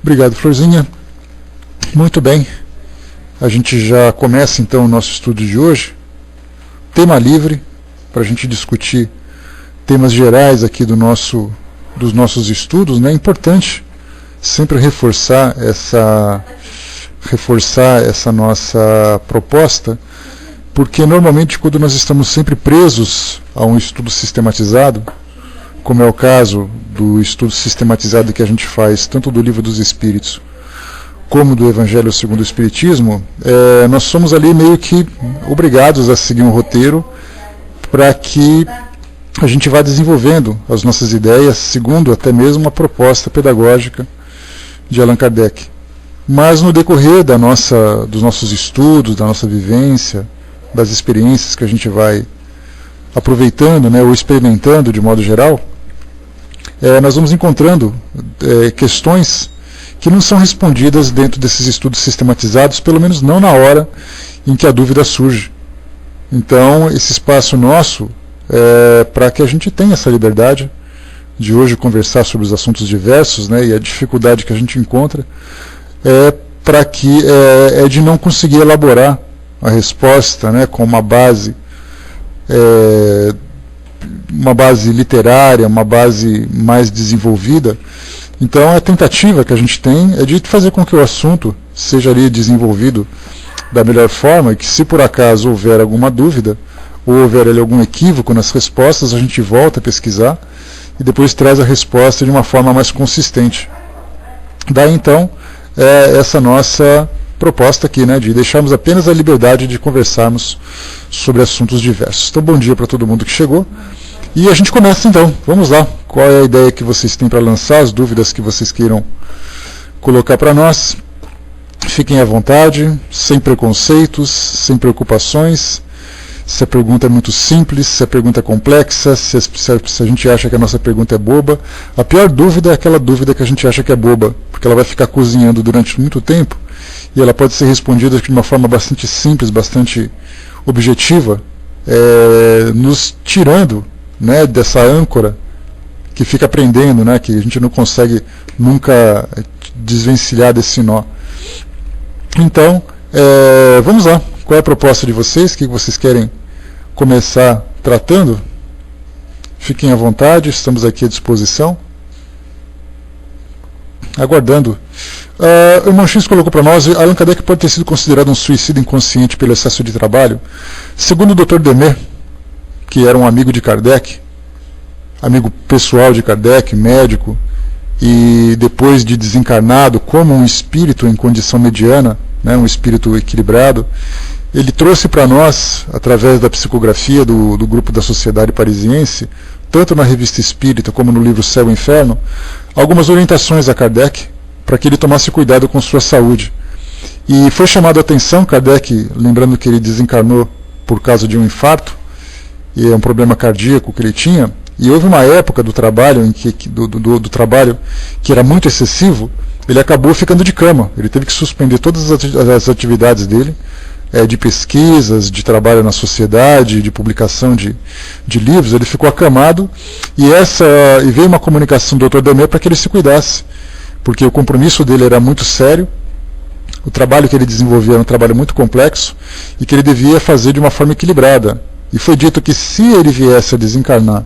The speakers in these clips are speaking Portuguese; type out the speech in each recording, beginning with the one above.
Obrigado, Florzinha. Muito bem. A gente já começa então o nosso estudo de hoje. Tema livre, para a gente discutir temas gerais aqui dos nossos estudos, né? É importante sempre reforçar essa nossa proposta, porque normalmente quando nós estamos sempre presos a um estudo sistematizado, como é o caso do estudo sistematizado que a gente faz tanto do Livro dos Espíritos como do Evangelho segundo o Espiritismo, nós somos ali meio que obrigados a seguir um roteiro para que a gente vá desenvolvendo as nossas ideias segundo até mesmo a proposta pedagógica de Allan Kardec. Mas no decorrer dos nossos estudos, da nossa vivência, das experiências que a gente vai aproveitando, né, ou experimentando de modo geral, nós vamos encontrando questões que não são respondidas dentro desses estudos sistematizados, pelo menos não na hora em que a dúvida surge. Então, esse espaço nosso é para que a gente tenha essa liberdade de hoje conversar sobre os assuntos diversos, né, e a dificuldade que a gente encontra é de não conseguir elaborar a resposta, né, com uma base literária, uma base mais desenvolvida. Então a tentativa que a gente tem é de fazer com que o assunto seja ali desenvolvido da melhor forma, e que se por acaso houver alguma dúvida ou houver ali algum equívoco nas respostas, a gente volta a pesquisar e depois traz a resposta de uma forma mais consistente. Daí então essa nossa proposta aqui, né, de deixarmos apenas a liberdade de conversarmos sobre assuntos diversos. Então, bom dia para todo mundo que chegou. E a gente começa então. Vamos lá. Qual é a ideia que vocês têm para lançar, as dúvidas que vocês queiram colocar para nós? Fiquem à vontade, sem preconceitos, sem preocupações. Se a pergunta é muito simples, se a pergunta é complexa, se a gente acha que a nossa pergunta é boba. A pior dúvida é aquela dúvida que a gente acha que é boba, porque ela vai ficar cozinhando durante muito tempo e ela pode ser respondida de uma forma bastante simples, bastante objetiva, nos tirando, né, dessa âncora que fica prendendo, né, que a gente não consegue nunca desvencilhar desse nó. Então, vamos lá. Qual é a proposta de vocês? O que vocês querem começar tratando? Fiquem à vontade, estamos aqui à disposição. Aguardando. O irmão X colocou para nós: Allan Kardec pode ter sido considerado um suicida inconsciente pelo excesso de trabalho? Segundo o Dr. Demer, que era um amigo de Kardec, amigo pessoal de Kardec, médico, e depois de desencarnado como um espírito em condição mediana, né, um espírito equilibrado, ele trouxe para nós, através da psicografia do grupo da Sociedade Parisiense, tanto na Revista Espírita como no livro Céu e Inferno, algumas orientações a Kardec para que ele tomasse cuidado com sua saúde. E foi chamado a atenção, Kardec, lembrando que ele desencarnou por causa de um infarto, e é um problema cardíaco que ele tinha, e houve uma época do trabalho do trabalho que era muito excessivo, ele acabou ficando de cama. Ele teve que suspender todas as atividades dele, de pesquisas, de trabalho na sociedade, de publicação de livros. Ele ficou acamado, e veio uma comunicação do Dr. Demer para que ele se cuidasse, porque o compromisso dele era muito sério, o trabalho que ele desenvolvia era um trabalho muito complexo, e que ele devia fazer de uma forma equilibrada. E foi dito que se ele viesse a desencarnar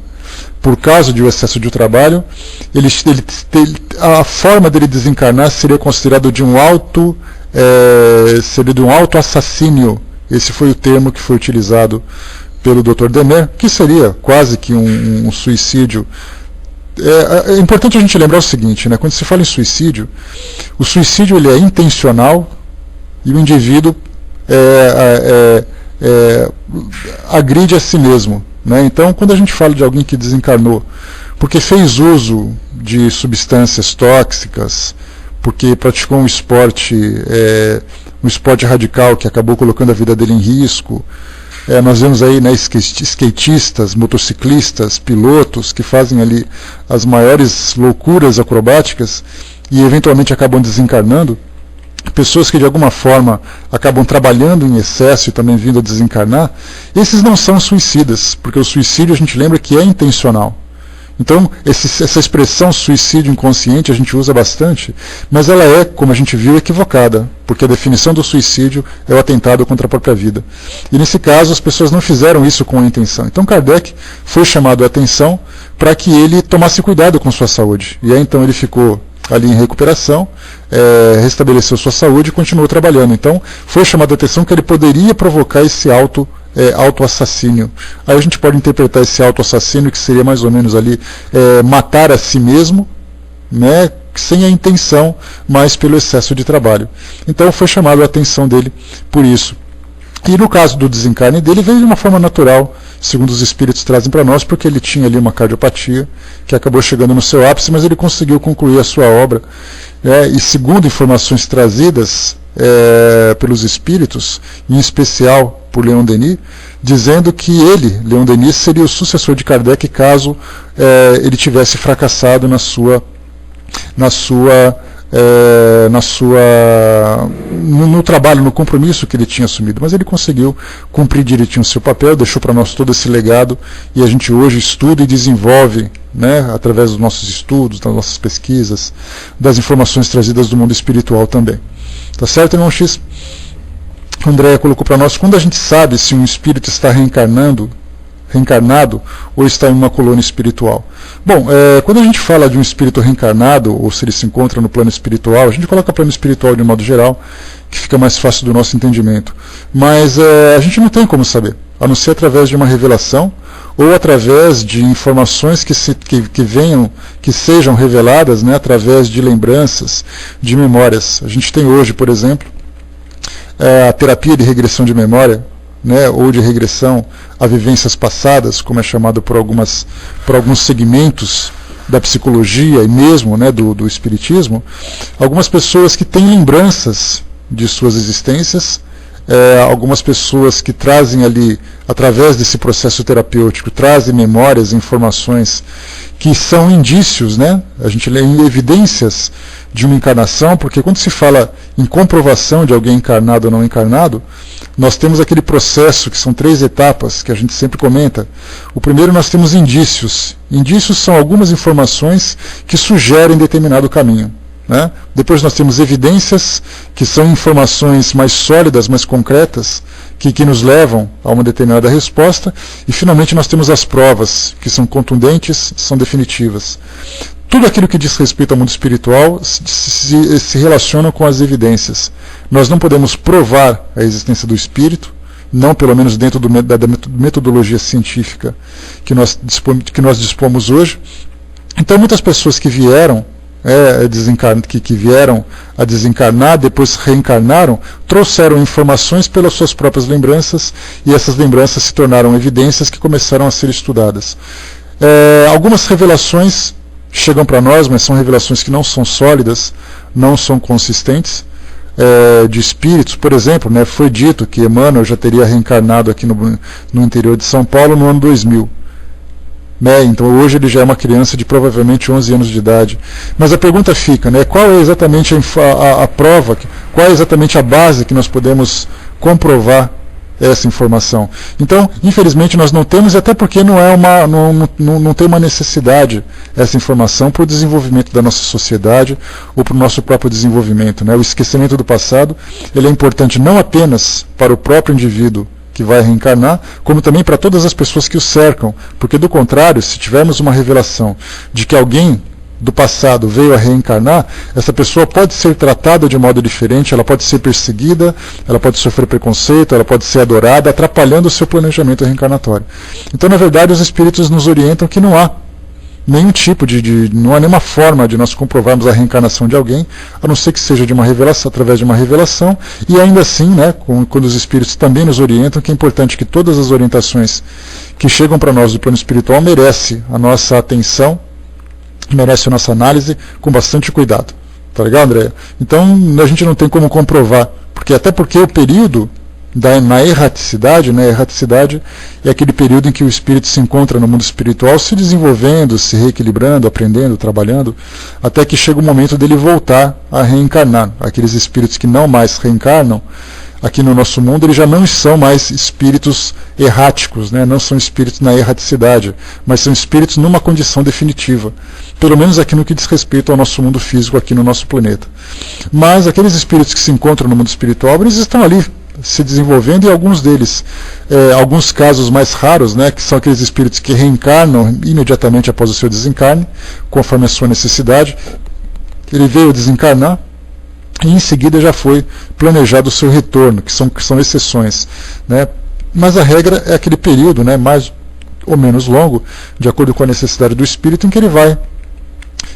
por causa de um excesso de trabalho, a forma dele desencarnar seria considerado de um auto-assassínio. Esse foi o termo que foi utilizado pelo Dr. Demer, que seria quase que um suicídio. É importante a gente lembrar o seguinte, né? Quando se fala em suicídio, o suicídio ele é intencional e o indivíduo agride a si mesmo, né? Então, quando a gente fala de alguém que desencarnou porque fez uso de substâncias tóxicas, porque praticou um esporte radical que acabou colocando a vida dele em risco, nós vemos aí, né, skatistas, motociclistas, pilotos que fazem ali as maiores loucuras acrobáticas e eventualmente acabam desencarnando. Pessoas que de alguma forma acabam trabalhando em excesso e também vindo a desencarnar, esses não são suicidas, porque o suicídio a gente lembra que é intencional. Então, essa expressão suicídio inconsciente a gente usa bastante, mas ela é, como a gente viu, equivocada, porque a definição do suicídio é o atentado contra a própria vida. E nesse caso, as pessoas não fizeram isso com a intenção. Então, Kardec foi chamado a atenção para que ele tomasse cuidado com sua saúde. E aí, então, ele ficou ali em recuperação, restabeleceu sua saúde e continuou trabalhando. Então, foi chamado a atenção que ele poderia provocar esse autoassassínio. Aí a gente pode interpretar esse autoassassínio, que seria mais ou menos ali matar a si mesmo, né, sem a intenção, mas pelo excesso de trabalho. Então foi chamado a atenção dele por isso. E no caso do desencarne dele, veio de uma forma natural, segundo os espíritos trazem para nós, porque ele tinha ali uma cardiopatia, que acabou chegando no seu ápice, mas ele conseguiu concluir a sua obra. E segundo informações trazidas pelos espíritos, em especial por Leon Denis, dizendo que ele, Leon Denis, seria o sucessor de Kardec caso ele tivesse fracassado no trabalho, no compromisso que ele tinha assumido. Mas ele conseguiu cumprir direitinho o seu papel, deixou para nós todo esse legado, e a gente hoje estuda e desenvolve, né, através dos nossos estudos, das nossas pesquisas, das informações trazidas do mundo espiritual também. Tá certo, irmão X? O André colocou para nós: quando a gente sabe se um espírito está reencarnado ou está em uma colônia espiritual? Bom, quando a gente fala de um espírito reencarnado, ou se ele se encontra no plano espiritual, a gente coloca plano espiritual de um modo geral, que fica mais fácil do nosso entendimento. Mas a gente não tem como saber, a não ser através de uma revelação, ou através de informações que sejam reveladas, né, através de lembranças, de memórias. A gente tem hoje, por exemplo, a terapia de regressão de memória, né, ou de regressão a vivências passadas, como é chamado por alguns segmentos da psicologia e mesmo, né, do espiritismo. Algumas pessoas que têm lembranças de suas existências, algumas pessoas que trazem ali, através desse processo terapêutico, trazem memórias, informações que são indícios, né? A gente lê em evidências de uma encarnação, porque quando se fala em comprovação de alguém encarnado ou não encarnado, nós temos aquele processo que são 3 etapas, que a gente sempre comenta. O primeiro, nós temos indícios. Indícios são algumas informações que sugerem determinado caminho, né? Depois nós temos evidências, que são informações mais sólidas, mais concretas, que nos levam a uma determinada resposta. E finalmente nós temos as provas, que são contundentes, são definitivas. Tudo aquilo que diz respeito ao mundo espiritual se relaciona com as evidências. Nós não podemos provar a existência do espírito, não pelo menos dentro da metodologia científica que nós dispomos hoje. Então muitas pessoas que vieram vieram a desencarnar, depois reencarnaram, trouxeram informações pelas suas próprias lembranças, e essas lembranças se tornaram evidências que começaram a ser estudadas. Algumas revelações chegam para nós, mas são revelações que não são sólidas, não são consistentes, de espíritos. Por exemplo, né, foi dito que Emmanuel já teria reencarnado aqui no interior de São Paulo no ano 2000. Então hoje ele já é uma criança de provavelmente 11 anos de idade. Mas a pergunta fica, né, qual é exatamente a prova, qual é exatamente a base que nós podemos comprovar essa informação? Então, infelizmente, nós não temos, até porque não tem uma necessidade essa informação para o desenvolvimento da nossa sociedade ou para o nosso próprio desenvolvimento, né? O esquecimento do passado, ele é importante não apenas para o próprio indivíduo que vai reencarnar, como também para todas as pessoas que o cercam, porque do contrário, se tivermos uma revelação de que alguém do passado veio a reencarnar, essa pessoa pode ser tratada de modo diferente, ela pode ser perseguida, ela pode sofrer preconceito, ela pode ser adorada, atrapalhando o seu planejamento reencarnatório. Então, na verdade, os espíritos nos orientam que não há nenhum tipo não há nenhuma forma de nós comprovarmos a reencarnação de alguém, a não ser que seja de uma revelação, através de uma revelação, e ainda assim, né, quando os espíritos também nos orientam, que é importante que todas as orientações que chegam para nós do plano espiritual merecem a nossa atenção, merece a nossa análise com bastante cuidado. Tá legal, Andréia? Então, a gente não tem como comprovar, até porque o período na erraticidade, né? A erraticidade é aquele período em que o espírito se encontra no mundo espiritual, se desenvolvendo, se reequilibrando, aprendendo, trabalhando, até que chega o momento dele voltar a reencarnar. Aqueles espíritos que não mais reencarnam, aqui no nosso mundo, eles já não são mais espíritos erráticos, né? Não são espíritos na erraticidade, mas são espíritos numa condição definitiva, pelo menos aqui no que diz respeito ao nosso mundo físico, aqui no nosso planeta. Mas aqueles espíritos que se encontram no mundo espiritual, eles estão ali se desenvolvendo, e alguns deles, alguns casos mais raros, né, que são aqueles espíritos que reencarnam imediatamente após o seu desencarne, conforme a sua necessidade. Ele veio desencarnar e em seguida já foi planejado o seu retorno, que são exceções, né? Mas a regra é aquele período, né, mais ou menos longo, de acordo com a necessidade do espírito, em que ele vai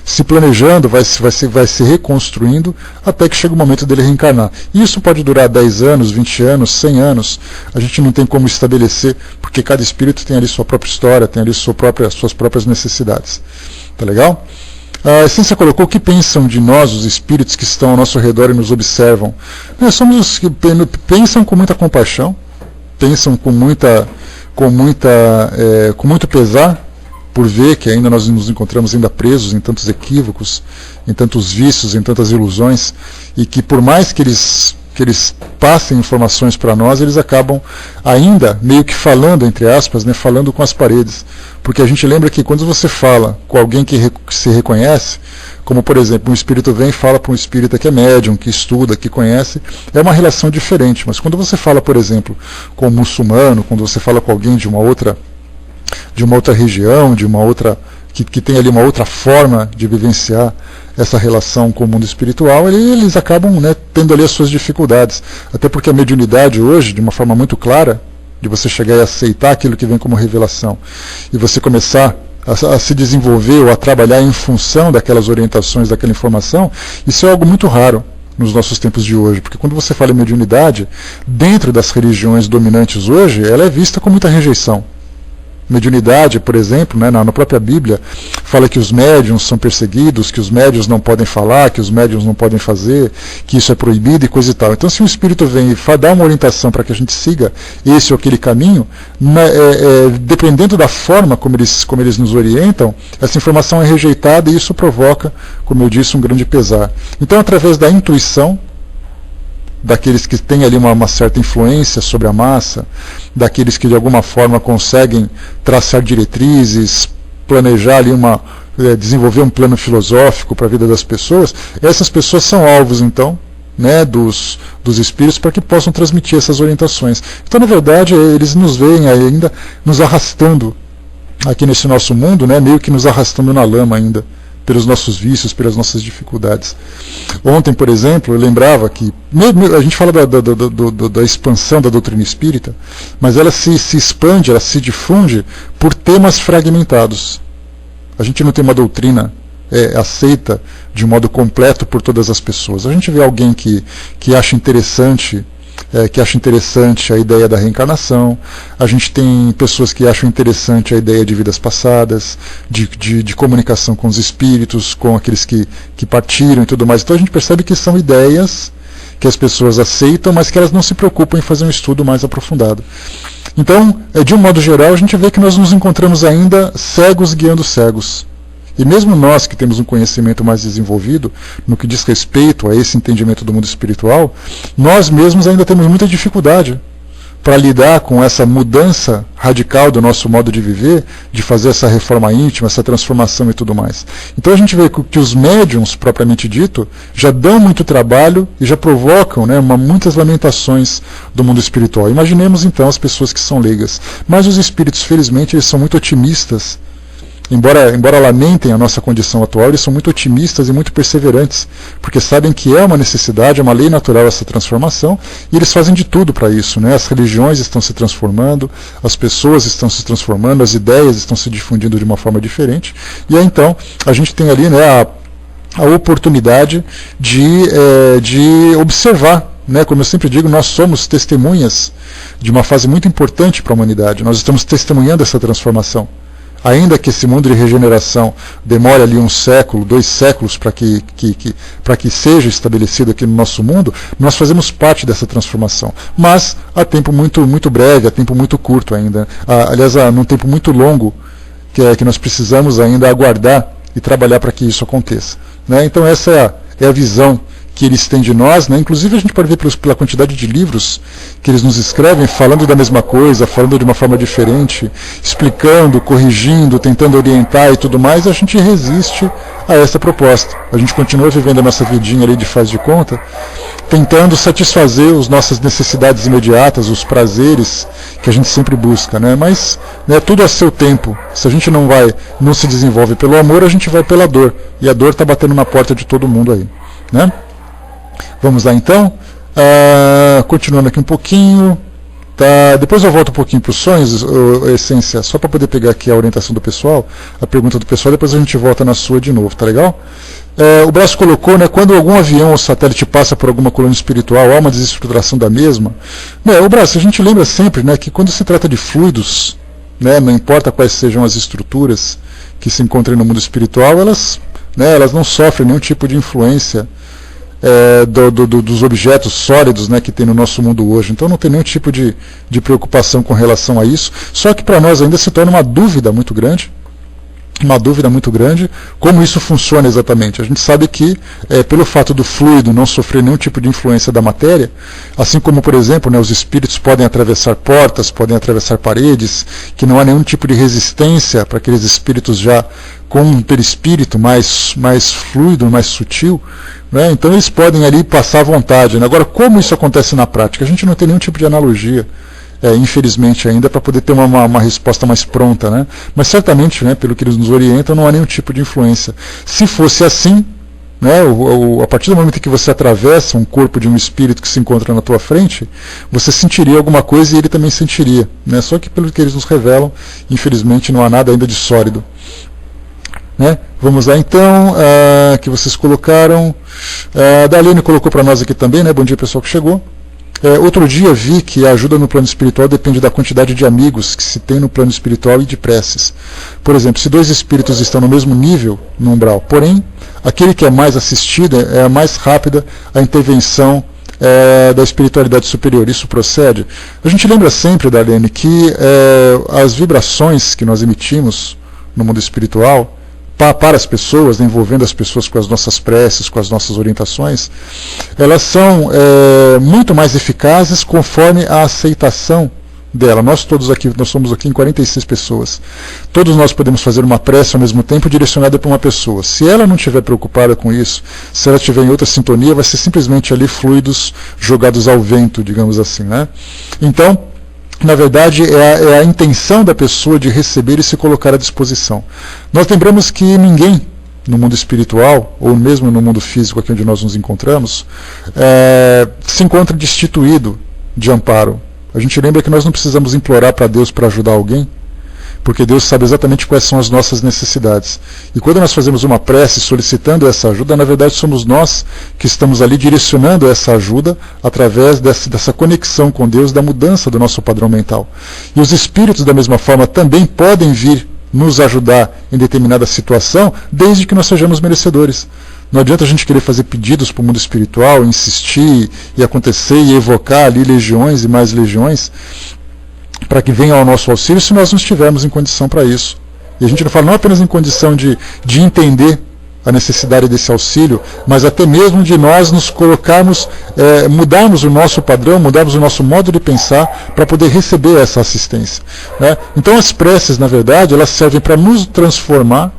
se planejando, vai se reconstruindo, até que chega o momento dele reencarnar. E isso pode durar 10 anos, 20 anos, 100 anos, a gente não tem como estabelecer, porque cada espírito tem ali sua própria história, tem ali suas próprias necessidades. Tá legal? A essência colocou: o que pensam de nós, os espíritos que estão ao nosso redor e nos observam? Nós somos os que pensam com muita compaixão, pensam com muito pesar, por ver que ainda nós nos encontramos ainda presos em tantos equívocos, em tantos vícios, em tantas ilusões, e que por mais que eles passem informações para nós, eles acabam ainda meio que falando, entre aspas, né, falando com as paredes. Porque a gente lembra que quando você fala com alguém que se reconhece, como por exemplo, um espírito vem e fala para um espírita que é médium, que estuda, que conhece, é uma relação diferente. Mas quando você fala, por exemplo, com um muçulmano, quando você fala com alguém de uma outra região, de uma outra, que tem ali uma outra forma de vivenciar essa relação com o mundo espiritual, eles acabam, né, tendo ali as suas dificuldades. Até porque a mediunidade hoje, de uma forma muito clara, de você chegar e aceitar aquilo que vem como revelação, e você começar a se desenvolver ou a trabalhar em função daquelas orientações, daquela informação, isso é algo muito raro nos nossos tempos de hoje, porque quando você fala em mediunidade, dentro das religiões dominantes hoje, ela é vista com muita rejeição. Mediunidade, por exemplo, né, na própria Bíblia, fala que os médiuns são perseguidos, que os médiuns não podem falar, que os médiuns não podem fazer, que isso é proibido e coisa e tal. Então, se um espírito vem e dá uma orientação para que a gente siga esse ou aquele caminho, dependendo da forma como eles nos orientam, essa informação é rejeitada e isso provoca, como eu disse, um grande pesar. Então, através da intuição, daqueles que têm ali uma certa influência sobre a massa, daqueles que de alguma forma conseguem traçar diretrizes, planejar ali desenvolver um plano filosófico para a vida das pessoas, essas pessoas são alvos então, né, dos espíritos, para que possam transmitir essas orientações. Então, na verdade, eles nos veem ainda nos arrastando aqui nesse nosso mundo, né, meio que nos arrastando na lama ainda, pelos nossos vícios, pelas nossas dificuldades. Ontem, por exemplo, eu lembrava que, a gente fala da expansão da doutrina espírita, mas ela se expande, ela se difunde por temas fragmentados. A gente não tem uma doutrina aceita de modo completo por todas as pessoas. A gente vê alguém que acha interessante a ideia da reencarnação, a gente tem pessoas que acham interessante a ideia de vidas passadas, de comunicação com os espíritos, com aqueles que partiram e tudo mais. Então a gente percebe que são ideias que as pessoas aceitam, mas que elas não se preocupam em fazer um estudo mais aprofundado. Então, de um modo geral, a gente vê que nós nos encontramos ainda cegos guiando cegos. E mesmo nós que temos um conhecimento mais desenvolvido no que diz respeito a esse entendimento do mundo espiritual, nós mesmos ainda temos muita dificuldade para lidar com essa mudança radical do nosso modo de viver, de fazer essa reforma íntima, essa transformação e tudo mais. Então a gente vê que os médiuns, propriamente dito, já dão muito trabalho e já provocam, né, muitas lamentações do mundo espiritual. Imaginemos então as pessoas que são leigas. Mas os espíritos, felizmente, eles são muito otimistas. Embora lamentem a nossa condição atual, eles são muito otimistas e muito perseverantes, porque sabem que é uma necessidade, é uma lei natural essa transformação, e eles fazem de tudo para isso, né? As religiões estão se transformando, as pessoas estão se transformando, as ideias estão se difundindo de uma forma diferente, e aí então a gente tem ali, né, a oportunidade de observar, né? Como eu sempre digo, nós somos testemunhas de uma fase muito importante para a humanidade, nós estamos testemunhando essa transformação. Ainda que esse mundo de regeneração demore ali 1 século, 2 séculos para que seja estabelecido aqui no nosso mundo, nós fazemos parte dessa transformação. Mas há tempo muito breve, há tempo muito curto ainda. Aliás, há um tempo muito longo que nós precisamos ainda aguardar e trabalhar para que isso aconteça. Né? Então essa é a visão que eles têm de nós, né? Inclusive a gente pode ver pela quantidade de livros que eles nos escrevem, falando da mesma coisa, falando de uma forma diferente, explicando, corrigindo, tentando orientar e tudo mais, a gente resiste a essa proposta. A gente continua vivendo a nossa vidinha ali de faz de conta, tentando satisfazer as nossas necessidades imediatas, os prazeres que a gente sempre busca, né? Mas, né, tudo a seu tempo. Se a gente não se desenvolve pelo amor, a gente vai pela dor. E a dor está batendo na porta de todo mundo aí, né? Vamos lá então, continuando aqui um pouquinho, tá? Depois eu volto um pouquinho para os sonhos, Essência, só para poder pegar aqui a orientação do pessoal, a pergunta do pessoal, depois a gente volta na sua de novo, tá legal? O Braço colocou, né, quando algum avião ou satélite passa por alguma colônia espiritual, há uma desestruturação da mesma. O Braço, a gente lembra sempre, né, que quando se trata de fluidos, né, não importa quais sejam as estruturas que se encontrem no mundo espiritual, elas não sofrem nenhum tipo de influência dos objetos sólidos, né, que tem no nosso mundo hoje. Então não tem nenhum tipo de preocupação com relação a isso. Só que para nós ainda se torna uma dúvida muito grande como isso funciona exatamente. A gente sabe que pelo fato do fluido não sofrer nenhum tipo de influência da matéria, assim como, por exemplo, né, os espíritos podem atravessar portas, podem atravessar paredes, que não há nenhum tipo de resistência para aqueles espíritos já com um perispírito mais fluido, mais sutil, né? Então eles podem ali passar à vontade, né? Agora, como isso acontece na prática? A gente não tem nenhum tipo de analogia, infelizmente ainda, para poder ter uma resposta mais pronta, né? Mas certamente, né, pelo que eles nos orientam, não há nenhum tipo de influência. Se fosse assim, né, a partir do momento que você atravessa um corpo de um espírito que se encontra na tua frente, você sentiria alguma coisa e ele também sentiria, né? Só que pelo que eles nos revelam, infelizmente não há nada ainda de sólido, né? Vamos lá então, que vocês colocaram, a Darlene colocou para nós aqui também, né? Bom dia pessoal que chegou. Outro dia vi que a ajuda no plano espiritual depende da quantidade de amigos que se tem no plano espiritual e de preces. Por exemplo, se 2 espíritos estão no mesmo nível no umbral, porém, aquele que é mais assistido é a mais rápida a intervenção da espiritualidade superior. Isso procede? A gente lembra sempre, Darlene, que as vibrações que nós emitimos no mundo espiritual, para as pessoas, envolvendo as pessoas com as nossas preces, com as nossas orientações, elas são muito mais eficazes conforme a aceitação dela. Nós somos aqui em 46 pessoas. Todos nós podemos fazer uma prece ao mesmo tempo direcionada para uma pessoa. Se ela não estiver preocupada com isso, se ela estiver em outra sintonia, vai ser simplesmente ali fluidos jogados ao vento, digamos assim, né? Então, na verdade, é a intenção da pessoa de receber e se colocar à disposição. Nós lembramos que ninguém no mundo espiritual, ou mesmo no mundo físico aqui onde nós nos encontramos, se encontra destituído de amparo. A gente lembra que nós não precisamos implorar para Deus para ajudar alguém, porque Deus sabe exatamente quais são as nossas necessidades. E quando nós fazemos uma prece solicitando essa ajuda, na verdade somos nós que estamos ali direcionando essa ajuda através dessa conexão com Deus, da mudança do nosso padrão mental. E os espíritos, da mesma forma, também podem vir nos ajudar em determinada situação, desde que nós sejamos merecedores. Não adianta a gente querer fazer pedidos para o mundo espiritual, insistir e acontecer e evocar ali legiões e mais legiões, para que venham ao nosso auxílio, se nós não estivermos em condição para isso. E a gente não fala não apenas em condição de entender a necessidade desse auxílio, mas até mesmo de nós nos colocarmos, mudarmos o nosso padrão, mudarmos o nosso modo de pensar para poder receber essa assistência, né? Então as preces, na verdade, elas servem para nos transformar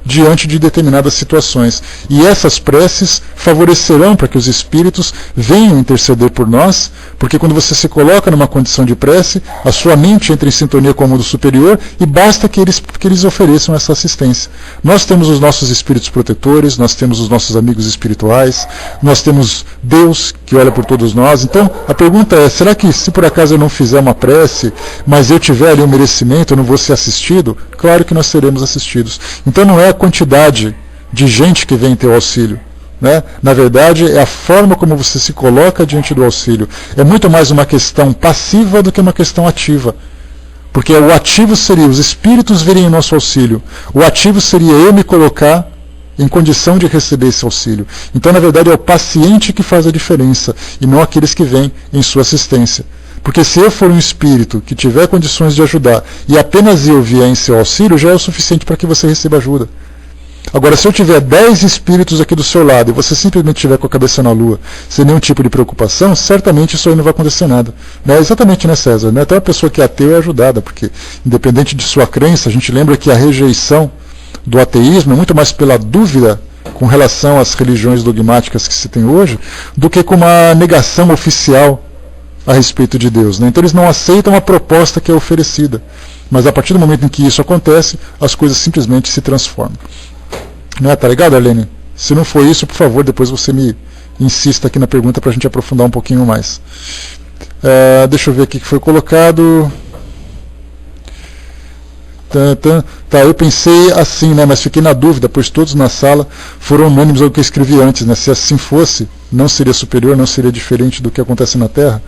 diante de determinadas situações. E essas preces favorecerão para que os espíritos venham interceder por nós, porque quando você se coloca numa condição de prece, a sua mente entra em sintonia com o mundo superior e basta que eles ofereçam essa assistência. Nós temos os nossos espíritos protetores, nós temos os nossos amigos espirituais, nós temos Deus que olha por todos nós. Então a pergunta é, será que se por acaso eu não fizer uma prece, mas eu tiver ali um merecimento, eu não vou ser assistido? Claro que nós seremos assistidos. Então não é a quantidade de gente que vem em teu auxílio, né? Na verdade, é a forma como você se coloca diante do auxílio. É muito mais uma questão passiva do que uma questão ativa. Porque o ativo seria os espíritos virem em nosso auxílio. O ativo seria eu me colocar em condição de receber esse auxílio. Então, na verdade, é o paciente que faz a diferença, e não aqueles que vêm em sua assistência. Porque se eu for um espírito que tiver condições de ajudar, e apenas eu vier em seu auxílio, já é o suficiente para que você receba ajuda. Agora, se eu tiver 10 espíritos aqui do seu lado e você simplesmente estiver com a cabeça na lua, sem nenhum tipo de preocupação, certamente isso aí não vai acontecer nada. Né? Exatamente, né, César? Até uma pessoa que é ateu é ajudada, porque independente de sua crença, a gente lembra que a rejeição do ateísmo é muito mais pela dúvida com relação às religiões dogmáticas que se tem hoje, do que com uma negação oficial a respeito de Deus. Né? Então eles não aceitam a proposta que é oferecida. Mas a partir do momento em que isso acontece, as coisas simplesmente se transformam. Né? Tá ligado, Arlene? Se não for isso, por favor, depois você me insista aqui na pergunta para a gente aprofundar um pouquinho mais. Deixa eu ver aqui o que foi colocado. Tá, eu pensei assim, né, mas fiquei na dúvida, pois todos na sala foram unânimes ao que eu escrevi antes, né, se assim fosse, não seria superior, não seria diferente do que acontece na Terra.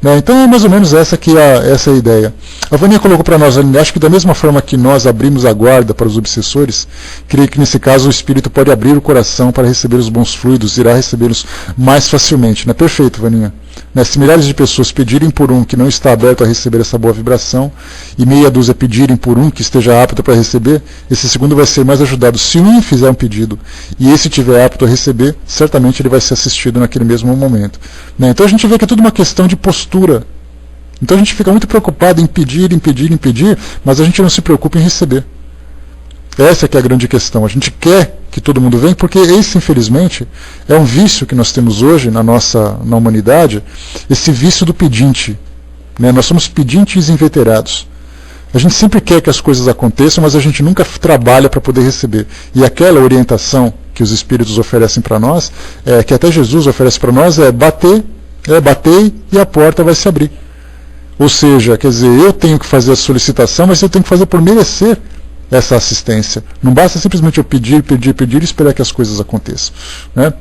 Né, então é mais ou menos essa é a ideia. A Vaninha colocou para nós, acho que da mesma forma que nós abrimos a guarda para os obsessores, creio que nesse caso o espírito pode abrir o coração para receber os bons fluidos, irá recebê-los mais facilmente. Né? Perfeito, Vaninha. Né, se milhares de pessoas pedirem por um que não está aberto a receber essa boa vibração, e meia dúzia pedirem por um que esteja apto para receber, esse segundo vai ser mais ajudado. Se um fizer um pedido e esse estiver apto a receber, certamente ele vai ser assistido naquele mesmo momento. Né? Então a gente vê que é tudo uma questão de postura. Então a gente fica muito preocupado em pedir, mas a gente não se preocupa em receber. Essa que é a grande questão. A gente quer que todo mundo venha, porque esse, infelizmente, é um vício que nós temos hoje na humanidade, esse vício do pedinte. Né? Nós somos pedintes inveterados. A gente sempre quer que as coisas aconteçam, mas a gente nunca trabalha para poder receber. E aquela orientação que os espíritos oferecem para nós, que até Jesus oferece para nós, batei e a porta vai se abrir. Ou seja, quer dizer, eu tenho que fazer a solicitação, mas eu tenho que fazer por merecer essa assistência. Não basta simplesmente eu pedir e esperar que as coisas aconteçam. Né?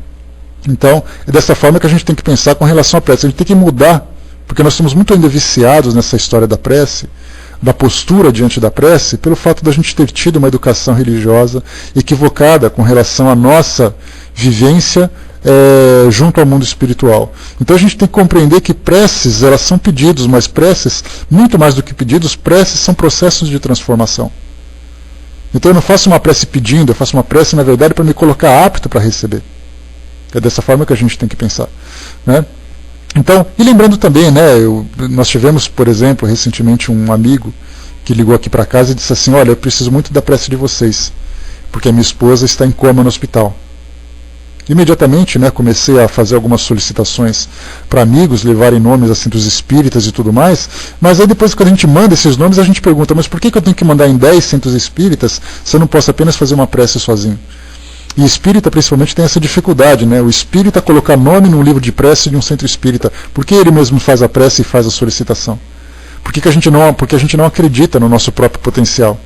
Então, é dessa forma que a gente tem que pensar com relação à prece. A gente tem que mudar, porque nós estamos muito ainda viciados nessa história da prece, da postura diante da prece, pelo fato da gente ter tido uma educação religiosa equivocada com relação à nossa vivência junto ao mundo espiritual. Então a gente tem que compreender que preces, elas são pedidos, mas preces, muito mais do que pedidos, preces são processos de transformação. Então eu não faço uma prece pedindo, eu faço uma prece, na verdade, para me colocar apto para receber. É dessa forma que a gente tem que pensar. Né? Então, e lembrando também, né, nós tivemos, por exemplo, recentemente um amigo que ligou aqui para casa e disse assim, olha, eu preciso muito da prece de vocês, porque a minha esposa está em coma no hospital. Imediatamente, né, comecei a fazer algumas solicitações para amigos levarem nomes assim dos espíritas e tudo mais, mas aí depois quando a gente manda esses nomes, a gente pergunta, mas por que eu tenho que mandar em 10 centros espíritas se eu não posso apenas fazer uma prece sozinho? E espírita principalmente tem essa dificuldade, né? O espírita colocar nome num livro de prece de um centro espírita, por que ele mesmo faz a prece e faz a solicitação? Porque a gente não acredita no nosso próprio potencial.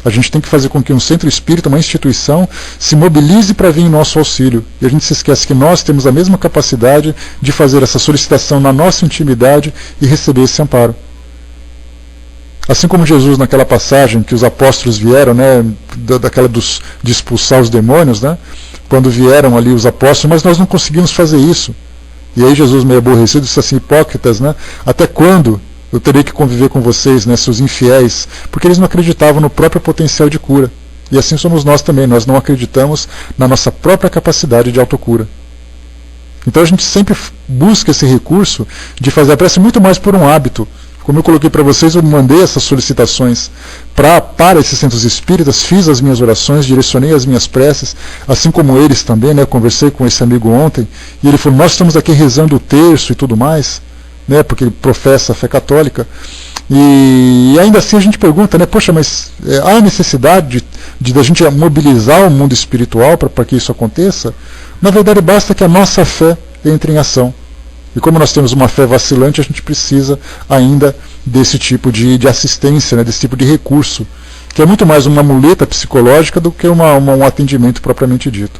A gente tem que fazer com que um centro espírita, uma instituição, se mobilize para vir em nosso auxílio. E a gente se esquece que nós temos a mesma capacidade de fazer essa solicitação na nossa intimidade e receber esse amparo. Assim como Jesus naquela passagem que os apóstolos vieram, né, de expulsar os demônios, né, quando vieram ali os apóstolos, mas nós não conseguimos fazer isso. E aí Jesus, meio aborrecido, disse assim, hipócritas, né, até quando eu terei que conviver com vocês, né, seus infiéis, porque eles não acreditavam no próprio potencial de cura. E assim somos nós também, nós não acreditamos na nossa própria capacidade de autocura. Então a gente sempre busca esse recurso de fazer a prece muito mais por um hábito. Como eu coloquei para vocês, eu mandei essas solicitações para esses centros espíritas, fiz as minhas orações, direcionei as minhas preces, assim como eles também, né, eu conversei com esse amigo ontem, e ele falou, nós estamos aqui rezando o terço e tudo mais, né, porque ele professa a fé católica, e ainda assim a gente pergunta, né, poxa, mas há necessidade de a gente mobilizar o mundo espiritual para que isso aconteça? Na verdade, basta que a nossa fé entre em ação. E como nós temos uma fé vacilante, a gente precisa ainda desse tipo de assistência, né, desse tipo de recurso, que é muito mais uma muleta psicológica do que um atendimento propriamente dito.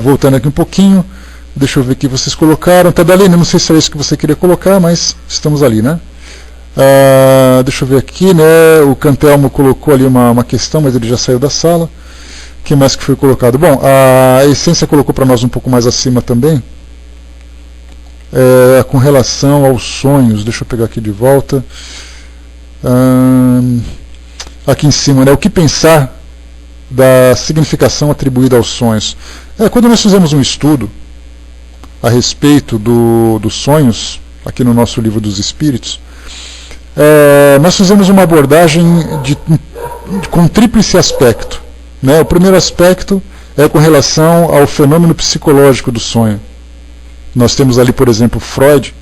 Voltando aqui um pouquinho, deixa eu ver o que vocês colocaram. Tadalene, não sei se era isso que você queria colocar, mas estamos ali, né? Deixa eu ver aqui, né? O Cantelmo colocou ali uma questão, mas ele já saiu da sala. O que mais que foi colocado? Bom, a Essência colocou para nós um pouco mais acima também, com relação aos sonhos. Deixa eu pegar aqui de volta. Aqui em cima, né? O que pensar da significação atribuída aos sonhos. Quando nós fizemos um estudo a respeito dos sonhos, aqui no nosso livro dos Espíritos, nós fizemos uma abordagem com tríplice aspecto. O primeiro aspecto é com relação ao fenômeno psicológico do sonho. Nós temos ali, por exemplo, Freud,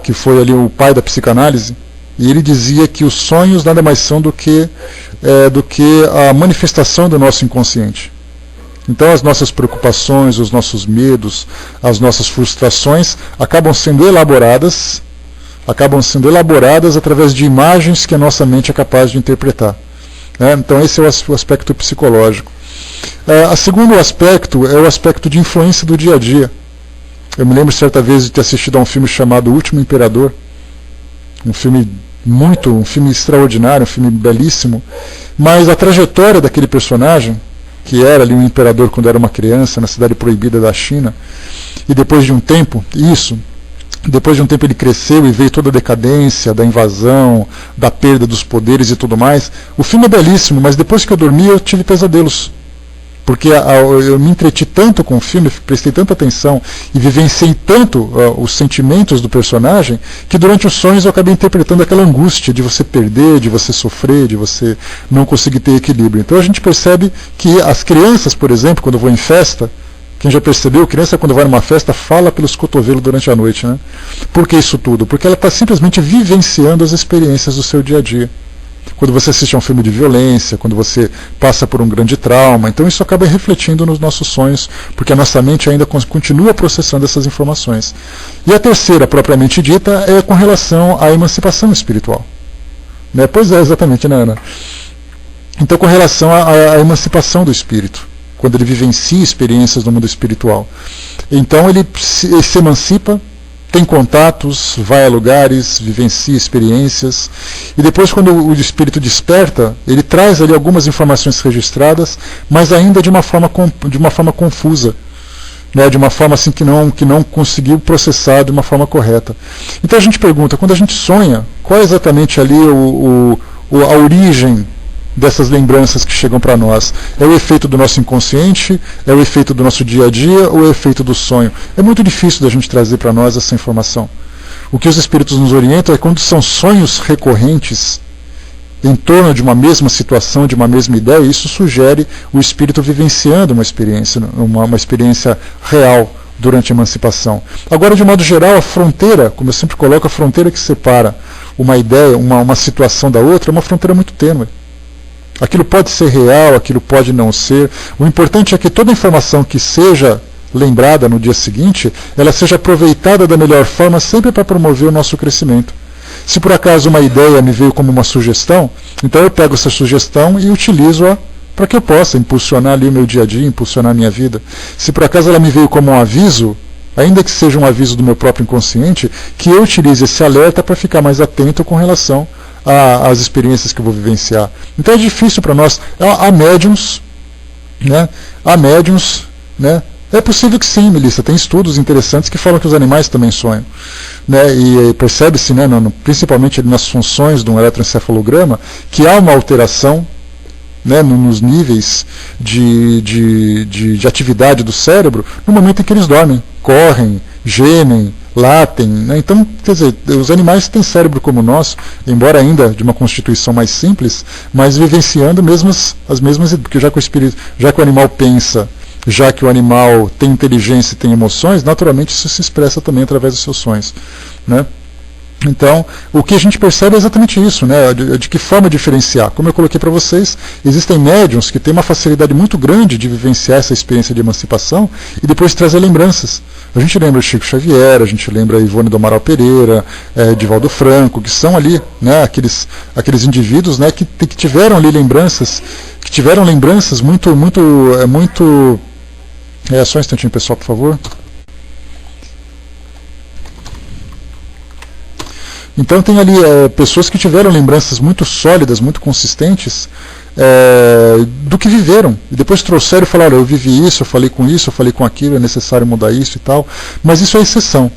que foi ali o pai da psicanálise, e ele dizia que os sonhos nada mais são do que a manifestação do nosso inconsciente. Então as nossas preocupações, os nossos medos, as nossas frustrações acabam sendo elaboradas através de imagens que a nossa mente é capaz de interpretar. Então esse é o aspecto psicológico. O segundo aspecto é o aspecto de influência do dia a dia. Eu me lembro certa vez de ter assistido a um filme chamado O Último Imperador, um filme extraordinário, um filme belíssimo, mas a trajetória daquele personagem, que era ali um imperador quando era uma criança na cidade proibida da China, e depois de um tempo ele cresceu e veio toda a decadência, da invasão, da perda dos poderes e tudo mais. O filme é belíssimo, mas depois que eu dormi eu tive pesadelos. Porque eu me entreti tanto com o filme, prestei tanta atenção e vivenciei tanto os sentimentos do personagem, que durante os sonhos eu acabei interpretando aquela angústia de você perder, de você sofrer, de você não conseguir ter equilíbrio. Então a gente percebe que as crianças, por exemplo, quando vão em festa, quem já percebeu, criança quando vai numa festa fala pelos cotovelos durante a noite, né? Por que isso tudo? Porque ela está simplesmente vivenciando as experiências do seu dia a dia. Quando você assiste a um filme de violência, quando você passa por um grande trauma, então isso acaba refletindo nos nossos sonhos, porque a nossa mente ainda continua processando essas informações. E a terceira, propriamente dita, é com relação à emancipação espiritual. Pois é, exatamente, né, Ana? Então, com relação à emancipação do espírito, quando ele vivencia experiências no mundo espiritual. Então ele se emancipa, tem contatos, vai a lugares, vivencia experiências, e depois quando o espírito desperta, ele traz ali algumas informações registradas, mas ainda de uma forma confusa, de uma forma assim que não conseguiu processar de uma forma correta. Então a gente pergunta, quando a gente sonha, qual é exatamente ali a origem dessas lembranças que chegam para nós? É o efeito do nosso inconsciente? É o efeito do nosso dia a dia? Ou é o efeito do sonho? É muito difícil da gente trazer para nós essa informação. O que os espíritos nos orientam é quando são sonhos recorrentes em torno de uma mesma situação, de uma mesma ideia, isso sugere o espírito vivenciando uma experiência real durante a emancipação. Agora, de modo geral, a fronteira, como eu sempre coloco, a fronteira que separa uma ideia, uma situação da outra, é uma fronteira muito tênue. Aquilo pode ser real, aquilo pode não ser. O importante é que toda informação que seja lembrada no dia seguinte, ela seja aproveitada da melhor forma, sempre para promover o nosso crescimento. Se por acaso uma ideia me veio como uma sugestão, então eu pego essa sugestão e utilizo-a para que eu possa impulsionar ali o meu dia a dia, impulsionar a minha vida. Se por acaso ela me veio como um aviso, ainda que seja um aviso do meu próprio inconsciente, que eu utilize esse alerta para ficar mais atento com relação às experiências que eu vou vivenciar. Então é difícil para nós. Há médiums, né? É possível que sim, Melissa. Tem estudos interessantes que falam que os animais também sonham. E percebe-se, principalmente nas funções de um eletroencefalograma, que há uma alteração, nos níveis de atividade do cérebro no momento em que eles dormem, correm, gemem, latem. Então, quer dizer, os animais têm cérebro como o nosso, embora ainda de uma constituição mais simples, mas vivenciando as mesmas, porque já que o animal pensa, já que o animal tem inteligência e tem emoções, naturalmente isso se expressa também através dos seus sonhos, Então, o que a gente percebe é exatamente isso, de que forma diferenciar. Como eu coloquei para vocês, existem médiuns que têm uma facilidade muito grande de vivenciar essa experiência de emancipação e depois trazer lembranças. A gente lembra de Chico Xavier, a gente lembra Ivone do Amaral Pereira, Divaldo Franco, que são ali, aqueles indivíduos, que tiveram ali lembranças, muito... Só um instantinho, pessoal, por favor. Então tem ali pessoas que tiveram lembranças muito sólidas, muito consistentes do que viveram. E depois trouxeram e falaram, olha, eu vivi isso, eu falei com aquilo, é necessário mudar isso e tal. Mas isso é exceção.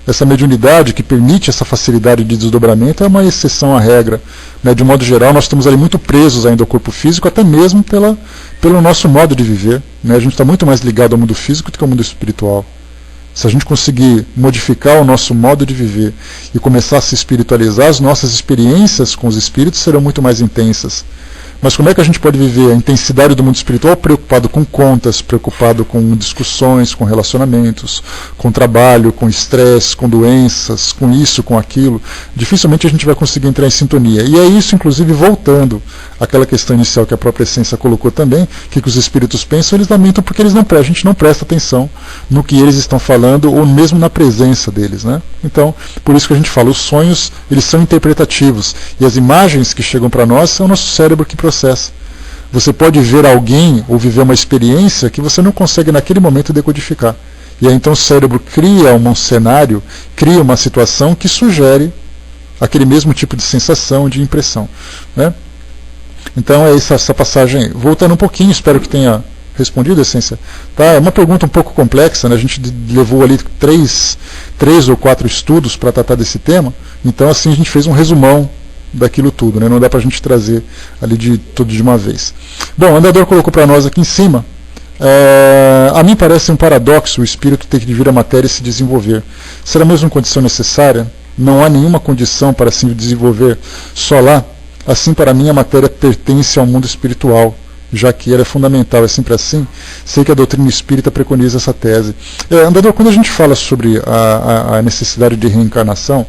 essa mediunidade que permite essa facilidade de desdobramento é uma exceção à regra. Né? De um modo geral, nós estamos ali muito presos ainda ao corpo físico, até mesmo pelo nosso modo de viver. Né? A gente está muito mais ligado ao mundo físico do que ao mundo espiritual. Se a gente conseguir modificar o nosso modo de viver e começar a se espiritualizar, as nossas experiências com os espíritos serão muito mais intensas. Mas como é que a gente pode viver a intensidade do mundo espiritual preocupado com contas, preocupado com discussões, com relacionamentos, com trabalho, com estresse, com doenças, com isso, com aquilo? Dificilmente a gente vai conseguir entrar em sintonia. E é isso, inclusive, voltando àquela questão inicial que a própria essência colocou também, que os espíritos pensam, eles lamentam porque a gente não presta atenção no que eles estão falando, ou mesmo na presença deles. Né? Então, por isso que a gente fala, os sonhos, eles são interpretativos, e as imagens que chegam para nós é o nosso cérebro que processa. Você pode ver alguém ou viver uma experiência que você não consegue naquele momento decodificar. E aí então o cérebro cria um cenário, cria uma situação que sugere aquele mesmo tipo de sensação, de impressão. Né? Então é essa passagem. Voltando um pouquinho, espero que tenha respondido, essência. Tá? É uma pergunta um pouco complexa, né? A gente levou ali três ou quatro estudos para tratar desse tema, então assim a gente fez um resumão daquilo tudo, né? Não dá para a gente trazer ali tudo de uma vez. Bom, o Andador colocou para nós aqui em cima, a mim parece um paradoxo o espírito ter que vir à matéria e se desenvolver. Será mesmo uma condição necessária? Não há nenhuma condição para se desenvolver só lá? Assim, para mim, a matéria pertence ao mundo espiritual, já que ela é fundamental, é sempre assim. Sei que a doutrina espírita preconiza essa tese. Andador, quando a gente fala sobre a necessidade de reencarnação,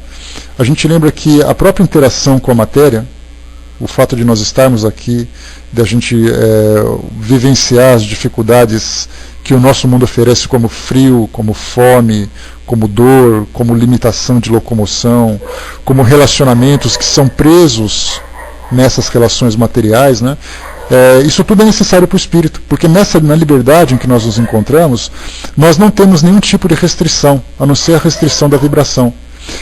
a gente lembra que a própria interação com a matéria, o fato de nós estarmos aqui, de a gente vivenciar as dificuldades que o nosso mundo oferece, como frio, como fome, como dor, como limitação de locomoção, como relacionamentos que são presos nessas relações materiais, né? Isso tudo é necessário para o espírito, porque na liberdade em que nós nos encontramos, nós não temos nenhum tipo de restrição, a não ser a restrição da vibração.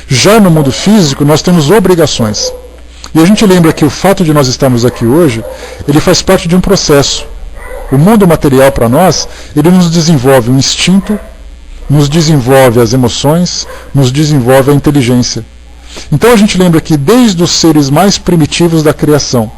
Já no mundo físico, nós temos obrigações. E a gente lembra que o fato de nós estarmos aqui hoje, ele faz parte de um processo. O mundo material para nós, ele nos desenvolve um instinto, nos desenvolve as emoções, nos desenvolve a inteligência. Então a gente lembra que desde os seres mais primitivos da criação,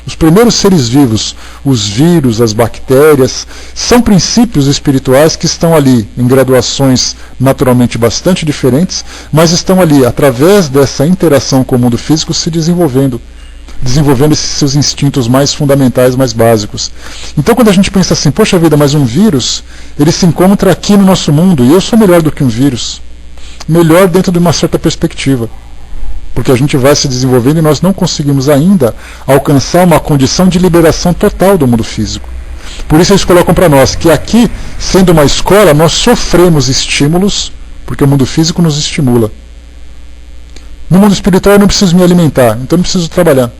os primeiros seres vivos, os vírus, as bactérias, são princípios espirituais que estão ali em graduações naturalmente bastante diferentes, mas estão ali, através dessa interação com o mundo físico, se desenvolvendo esses seus instintos mais fundamentais, mais básicos. Então quando a gente pensa assim, poxa vida, mas um vírus, ele se encontra aqui no nosso mundo, e eu sou melhor do que um vírus. Melhor dentro de uma certa perspectiva. Porque a gente vai se desenvolvendo e nós não conseguimos ainda alcançar uma condição de liberação total do mundo físico. Por isso eles colocam para nós que aqui, sendo uma escola, nós sofremos estímulos, porque o mundo físico nos estimula. No mundo espiritual eu não preciso me alimentar, então eu não preciso trabalhar.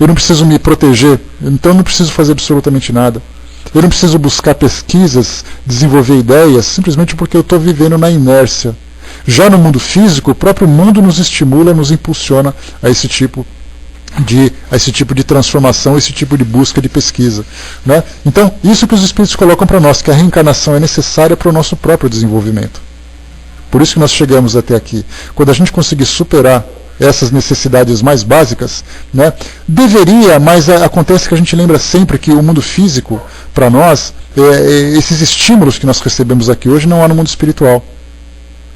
Eu não preciso me proteger, então eu não preciso fazer absolutamente nada. Eu não preciso buscar pesquisas, desenvolver ideias, simplesmente porque eu estou vivendo na inércia. Já no mundo físico, o próprio mundo nos estimula, nos impulsiona a esse tipo de transformação, esse tipo de busca de pesquisa. Né? Então, isso que os espíritos colocam para nós, que a reencarnação é necessária para o nosso próprio desenvolvimento. Por isso que nós chegamos até aqui. Quando a gente conseguir superar essas necessidades mais básicas, né, deveria, mas acontece que a gente lembra sempre que o mundo físico, para nós, esses estímulos que nós recebemos aqui hoje não há no mundo espiritual.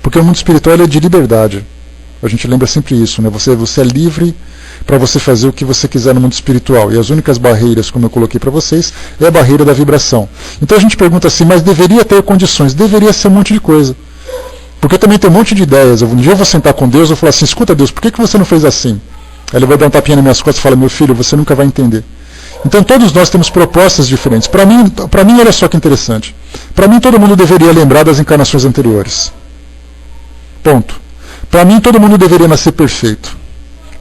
Porque o mundo espiritual é de liberdade. A gente lembra sempre isso, né? Você é livre para você fazer o que você quiser no mundo espiritual. E as únicas barreiras, como eu coloquei para vocês, é a barreira da vibração. Então a gente pergunta assim, mas deveria ter condições? Deveria ser um monte de coisa. Porque eu também tenho um monte de ideias. Um dia eu vou sentar com Deus e vou falar assim, escuta Deus, por que você não fez assim? Aí ele vai dar um tapinha nas minhas costas e fala, meu filho, você nunca vai entender. Então todos nós temos propostas diferentes. Para mim, olha só que interessante. Para mim todo mundo deveria lembrar das encarnações anteriores. Ponto. Para mim, todo mundo deveria nascer perfeito.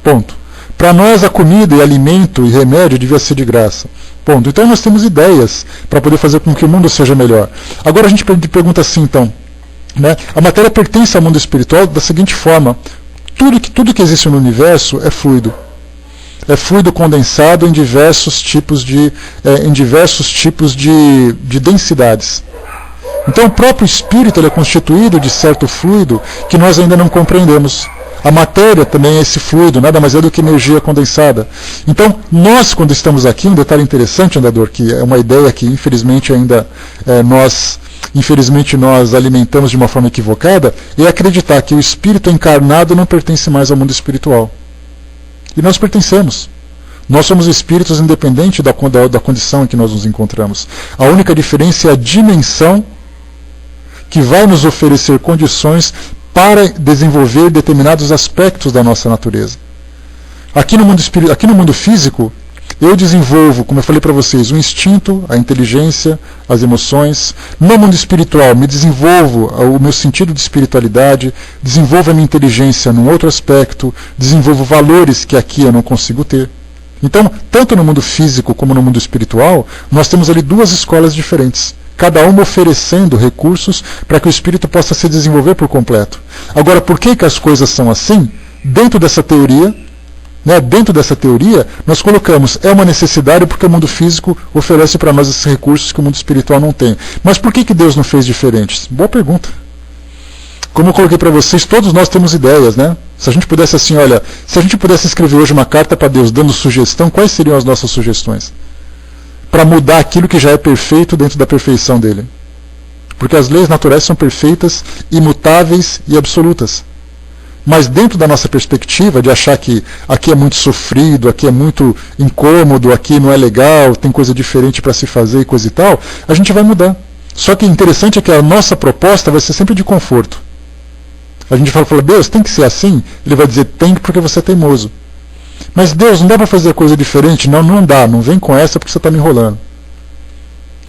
Ponto. Para nós, a comida e alimento e remédio devia ser de graça. Ponto. Então, nós temos ideias para poder fazer com que o mundo seja melhor. Agora, a gente pergunta assim, então. Né? A matéria pertence ao mundo espiritual da seguinte forma. Tudo que existe no universo é fluido. É fluido condensado em diversos tipos de densidades. Então o próprio espírito ele é constituído de certo fluido que nós ainda não compreendemos. A matéria também é esse fluido, nada mais é do que energia condensada. Então, nós, quando estamos aqui, um detalhe interessante, andador, que é uma ideia que infelizmente ainda nós alimentamos de uma forma equivocada, é acreditar que o espírito encarnado não pertence mais ao mundo espiritual. E nós pertencemos. Nós somos espíritos independentes da condição em que nós nos encontramos. A única diferença é a dimensão que vai nos oferecer condições para desenvolver determinados aspectos da nossa natureza. Aqui no mundo físico, eu desenvolvo, como eu falei para vocês, o instinto, a inteligência, as emoções. No mundo espiritual, me desenvolvo o meu sentido de espiritualidade, desenvolvo a minha inteligência num outro aspecto, desenvolvo valores que aqui eu não consigo ter. Então, tanto no mundo físico como no mundo espiritual, nós temos ali duas escolas diferentes. Cada uma oferecendo recursos para que o espírito possa se desenvolver por completo. Agora, por que as coisas são assim? Dentro dessa teoria, nós colocamos, é uma necessidade porque o mundo físico oferece para nós esses recursos que o mundo espiritual não tem. Mas por que Deus não fez diferentes? Boa pergunta. Como eu coloquei para vocês, todos nós temos ideias, né? Se a gente pudesse se a gente pudesse escrever hoje uma carta para Deus dando sugestão, quais seriam as nossas sugestões? Para mudar aquilo que já é perfeito dentro da perfeição dele. Porque as leis naturais são perfeitas, imutáveis e absolutas. Mas dentro da nossa perspectiva de achar que aqui é muito sofrido, aqui é muito incômodo, aqui não é legal, tem coisa diferente para se fazer e coisa e tal, a gente vai mudar. Só que o interessante é que a nossa proposta vai ser sempre de conforto. A gente fala, Deus, tem que ser assim? Ele vai dizer, tem porque você é teimoso. Mas Deus, não dá para fazer coisa diferente? Não, não dá, não vem com essa porque você está me enrolando.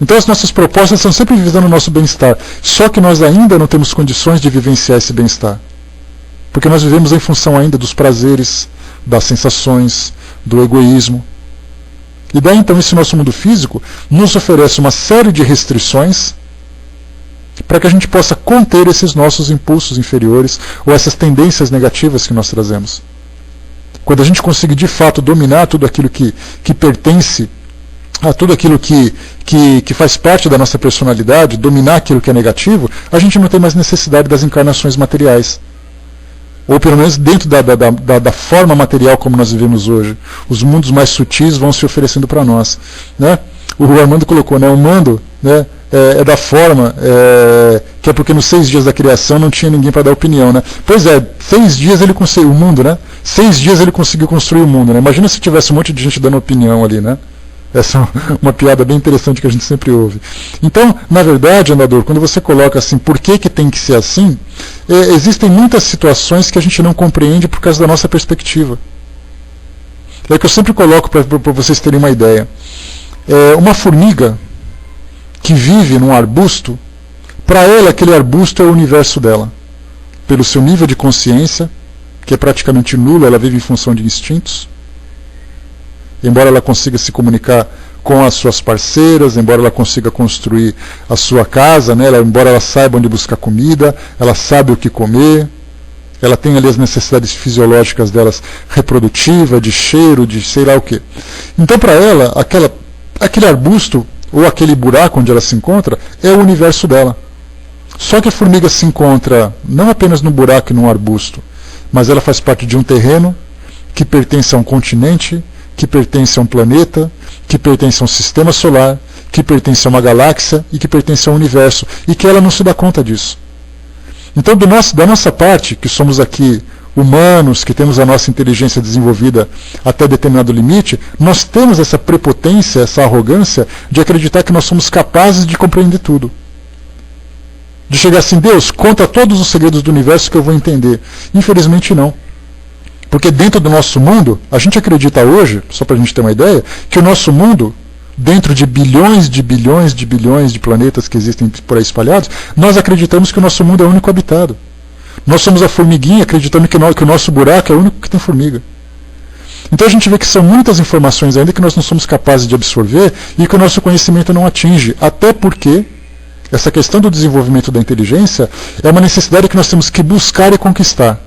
Então as nossas propostas são sempre visando o nosso bem-estar. Só que nós ainda não temos condições de vivenciar esse bem-estar. Porque nós vivemos em função ainda dos prazeres, das sensações, do egoísmo. E daí então esse nosso mundo físico nos oferece uma série de restrições para que a gente possa conter esses nossos impulsos inferiores ou essas tendências negativas que nós trazemos. Quando a gente conseguir de fato dominar tudo aquilo que pertence a tudo aquilo que faz parte da nossa personalidade, dominar aquilo que é negativo, a gente não tem mais necessidade das encarnações materiais. Ou pelo menos dentro da forma material como nós vivemos hoje. Os mundos mais sutis vão se oferecendo para nós. Né? O Armando colocou, né? O mundo, né, é da forma, que é porque nos 6 dias da criação não tinha ninguém para dar opinião. Né? Pois é, 6 dias ele conseguiu, o mundo, né? 6 dias ele conseguiu construir o mundo. Né? Imagina se tivesse um monte de gente dando opinião ali, né? Essa é uma piada bem interessante que a gente sempre ouve. Então, na verdade, andador, quando você coloca assim, por que tem que ser assim, existem muitas situações que a gente não compreende por causa da nossa perspectiva. É o que eu sempre coloco para vocês terem uma ideia. Uma formiga que vive num arbusto, para ela aquele arbusto é o universo dela. Pelo seu nível de consciência, que é praticamente nulo, ela vive em função de instintos. Embora ela consiga se comunicar com as suas parceiras, embora ela consiga construir a sua casa, né, embora ela saiba onde buscar comida, ela sabe o que comer, ela tem ali as necessidades fisiológicas delas, reprodutiva, de cheiro, de sei lá o quê. Então para ela, aquele arbusto, ou aquele buraco onde ela se encontra, é o universo dela. Só que a formiga se encontra não apenas no buraco e num arbusto, mas ela faz parte de um terreno que pertence a um continente, que pertence a um planeta, que pertence a um sistema solar, que pertence a uma galáxia e que pertence ao universo, e que ela não se dá conta disso. Então, da nossa parte, que somos aqui humanos, que temos a nossa inteligência desenvolvida até determinado limite, nós temos essa prepotência, essa arrogância de acreditar que nós somos capazes de compreender tudo. De chegar assim, Deus, conta todos os segredos do universo que eu vou entender. Infelizmente não. Porque dentro do nosso mundo, a gente acredita hoje, só para a gente ter uma ideia, que o nosso mundo, dentro de bilhões de bilhões de bilhões de planetas que existem por aí espalhados, nós acreditamos que o nosso mundo é o único habitado. Nós somos a formiguinha acreditando que o nosso buraco é o único que tem formiga. Então a gente vê que são muitas informações ainda que nós não somos capazes de absorver e que o nosso conhecimento não atinge. Até porque essa questão do desenvolvimento da inteligência é uma necessidade que nós temos que buscar e conquistar.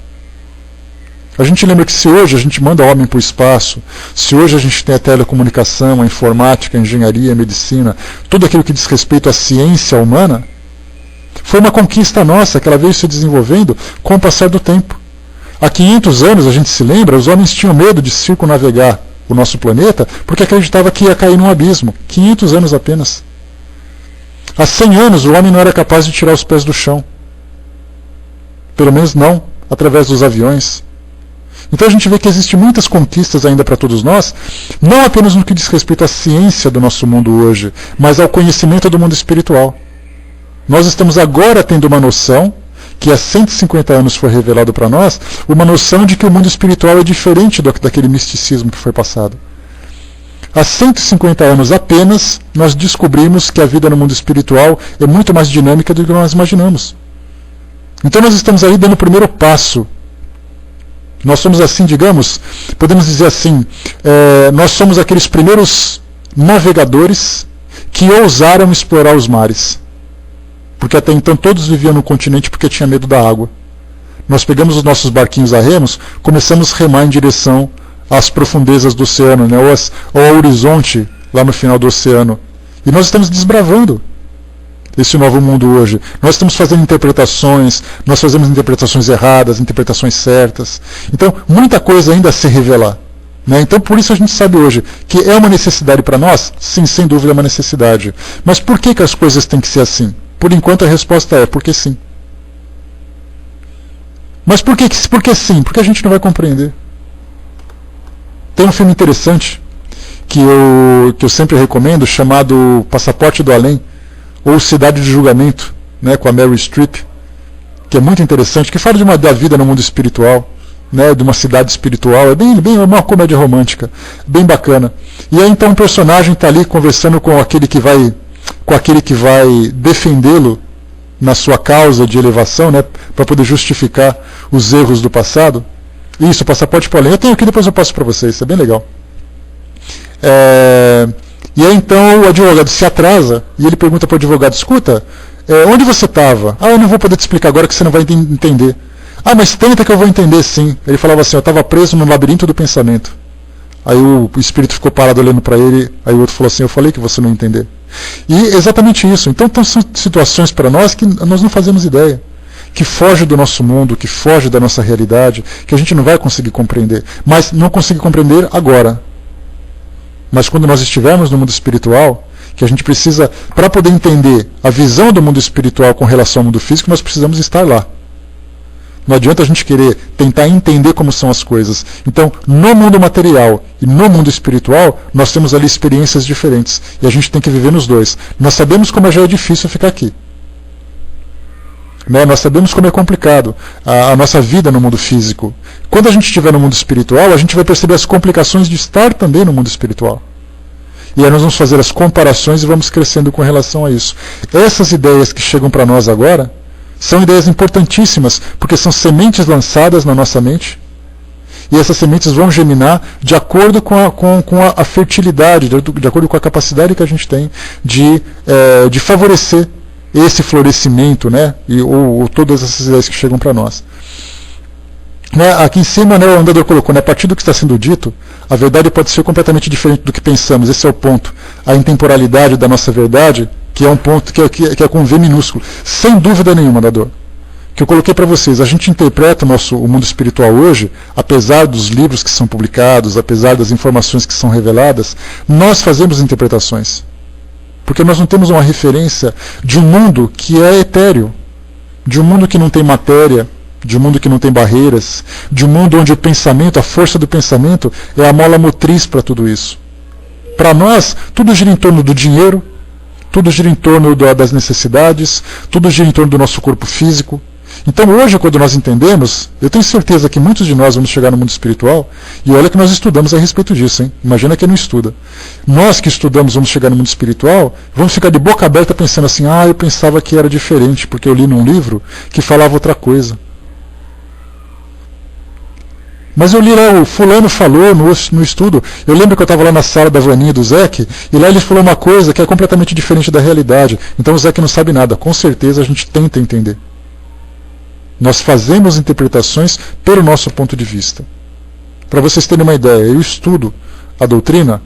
A gente lembra que se hoje a gente manda homem para o espaço, se hoje a gente tem a telecomunicação, a informática, a engenharia, a medicina, tudo aquilo que diz respeito à ciência humana, Foi uma conquista nossa, que ela veio se desenvolvendo com o passar do tempo. Há 500 anos, a gente se lembra, os homens tinham medo de circunnavegar o nosso planeta porque acreditava que ia cair num abismo. 500 anos apenas. Há 100 anos, o homem não era capaz de tirar os pés do chão. Pelo menos não através dos aviões. Então a gente vê que existem muitas conquistas ainda para todos nós, não apenas no que diz respeito à ciência do nosso mundo hoje, mas ao conhecimento do mundo espiritual. Nós estamos agora tendo uma noção, que há 150 anos foi revelado para nós, uma noção de que o mundo espiritual é diferente daquele misticismo que foi passado. Há 150 anos apenas, nós descobrimos que a vida no mundo espiritual é muito mais dinâmica do que nós imaginamos. Então nós estamos aí dando o primeiro passo. Nós somos assim, digamos, podemos dizer assim, nós somos aqueles primeiros navegadores que ousaram explorar os mares. Porque até então todos viviam no continente porque tinha medo da água. Nós pegamos os nossos barquinhos a remos, começamos a remar em direção às profundezas do oceano, né, ou ao horizonte lá no final do oceano. E nós estamos desbravando esse novo mundo hoje. Nós estamos fazendo interpretações, nós fazemos interpretações erradas, interpretações certas. Então, muita coisa ainda a se revelar. Né? Então, por isso a gente sabe hoje que é uma necessidade para nós? Sim, sem dúvida é uma necessidade. Mas por que as coisas têm que ser assim? Por enquanto a resposta é porque sim. Mas por que sim? Porque a gente não vai compreender. Tem um filme interessante que eu sempre recomendo, chamado Passaporte do Além, ou Cidade de Julgamento, né, com a Meryl Streep, que é muito interessante, que fala da vida no mundo espiritual, né, de uma cidade espiritual, é uma comédia romântica, bem bacana. E aí então um personagem está ali conversando com aquele que vai defendê-lo na sua causa de elevação, né, para poder justificar os erros do passado. Isso, Passaporte para o Além. Eu tenho aqui, depois eu passo para vocês, isso é bem legal. E aí então o advogado se atrasa e ele pergunta para o advogado, escuta, onde você estava? Eu não vou poder te explicar agora que você não vai entender. Mas tenta que eu vou entender sim. Ele falava assim, eu estava preso no labirinto do pensamento. Aí o espírito ficou parado olhando para ele, aí o outro falou assim, eu falei que você não ia entender. E exatamente isso. Então são situações para nós que nós não fazemos ideia, que foge do nosso mundo, que foge da nossa realidade, que a gente não vai conseguir compreender. Mas não conseguir compreender agora. Mas quando nós estivermos no mundo espiritual, que a gente precisa, para poder entender a visão do mundo espiritual com relação ao mundo físico, nós precisamos estar lá. Não adianta a gente querer tentar entender como são as coisas. Então, no mundo material e no mundo espiritual, nós temos ali experiências diferentes. E a gente tem que viver nos dois. Nós sabemos como já é difícil ficar aqui. Né? Nós sabemos como é complicado a nossa vida no mundo físico. Quando a gente estiver no mundo espiritual, a gente vai perceber as complicações de estar também no mundo espiritual. E aí nós vamos fazer as comparações e vamos crescendo com relação a isso. Essas ideias que chegam para nós agora são ideias importantíssimas, porque são sementes lançadas na nossa mente, e essas sementes vão germinar de acordo com a fertilidade, de acordo com a capacidade que a gente tem de favorecer esse florescimento, né, ou todas essas ideias que chegam para nós. Aqui em cima, né, o andador colocou, a partir do que está sendo dito, a verdade pode ser completamente diferente do que pensamos. Esse é o ponto. A intemporalidade da nossa verdade, que é um ponto que é com V minúsculo. Sem dúvida nenhuma, andador. Que eu coloquei para vocês. A gente interpreta o mundo espiritual hoje, apesar dos livros que são publicados, apesar das informações que são reveladas, nós fazemos interpretações. Porque nós não temos uma referência de um mundo que é etéreo, de um mundo que não tem matéria, de um mundo que não tem barreiras, de um mundo onde o pensamento, a força do pensamento, é a mola motriz para tudo isso. Para nós, tudo gira em torno do dinheiro, tudo gira em torno das necessidades, tudo gira em torno do nosso corpo físico. Então hoje, quando nós entendemos, eu tenho certeza que muitos de nós vamos chegar no mundo espiritual, e olha que nós estudamos a respeito disso, hein? Imagina quem não estuda. Nós que estudamos vamos chegar no mundo espiritual, vamos ficar de boca aberta pensando assim, eu pensava que era diferente, porque eu li num livro que falava outra coisa. Mas eu li lá, o fulano falou no estudo, eu lembro que eu estava lá na sala da Vaninha e do Zeke, e lá ele falou uma coisa que é completamente diferente da realidade. Então o Zeke não sabe nada, com certeza a gente tenta entender. Nós fazemos interpretações pelo nosso ponto de vista. Para vocês terem uma ideia, eu estudo a doutrina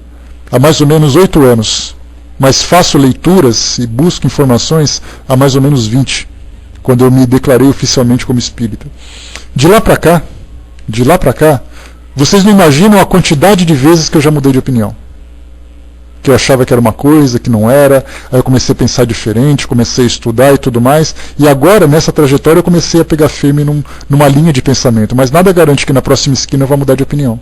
há mais ou menos 8 anos, mas faço leituras e busco informações há mais ou menos 20. quando eu me declarei oficialmente como espírita. De lá para cá, vocês não imaginam a quantidade de vezes que eu já mudei de opinião. Que eu achava que era uma coisa, que não era, aí eu comecei a pensar diferente, comecei a estudar e tudo mais, e agora, nessa trajetória, eu comecei a pegar firme numa linha de pensamento, mas nada garante que na próxima esquina eu vá mudar de opinião.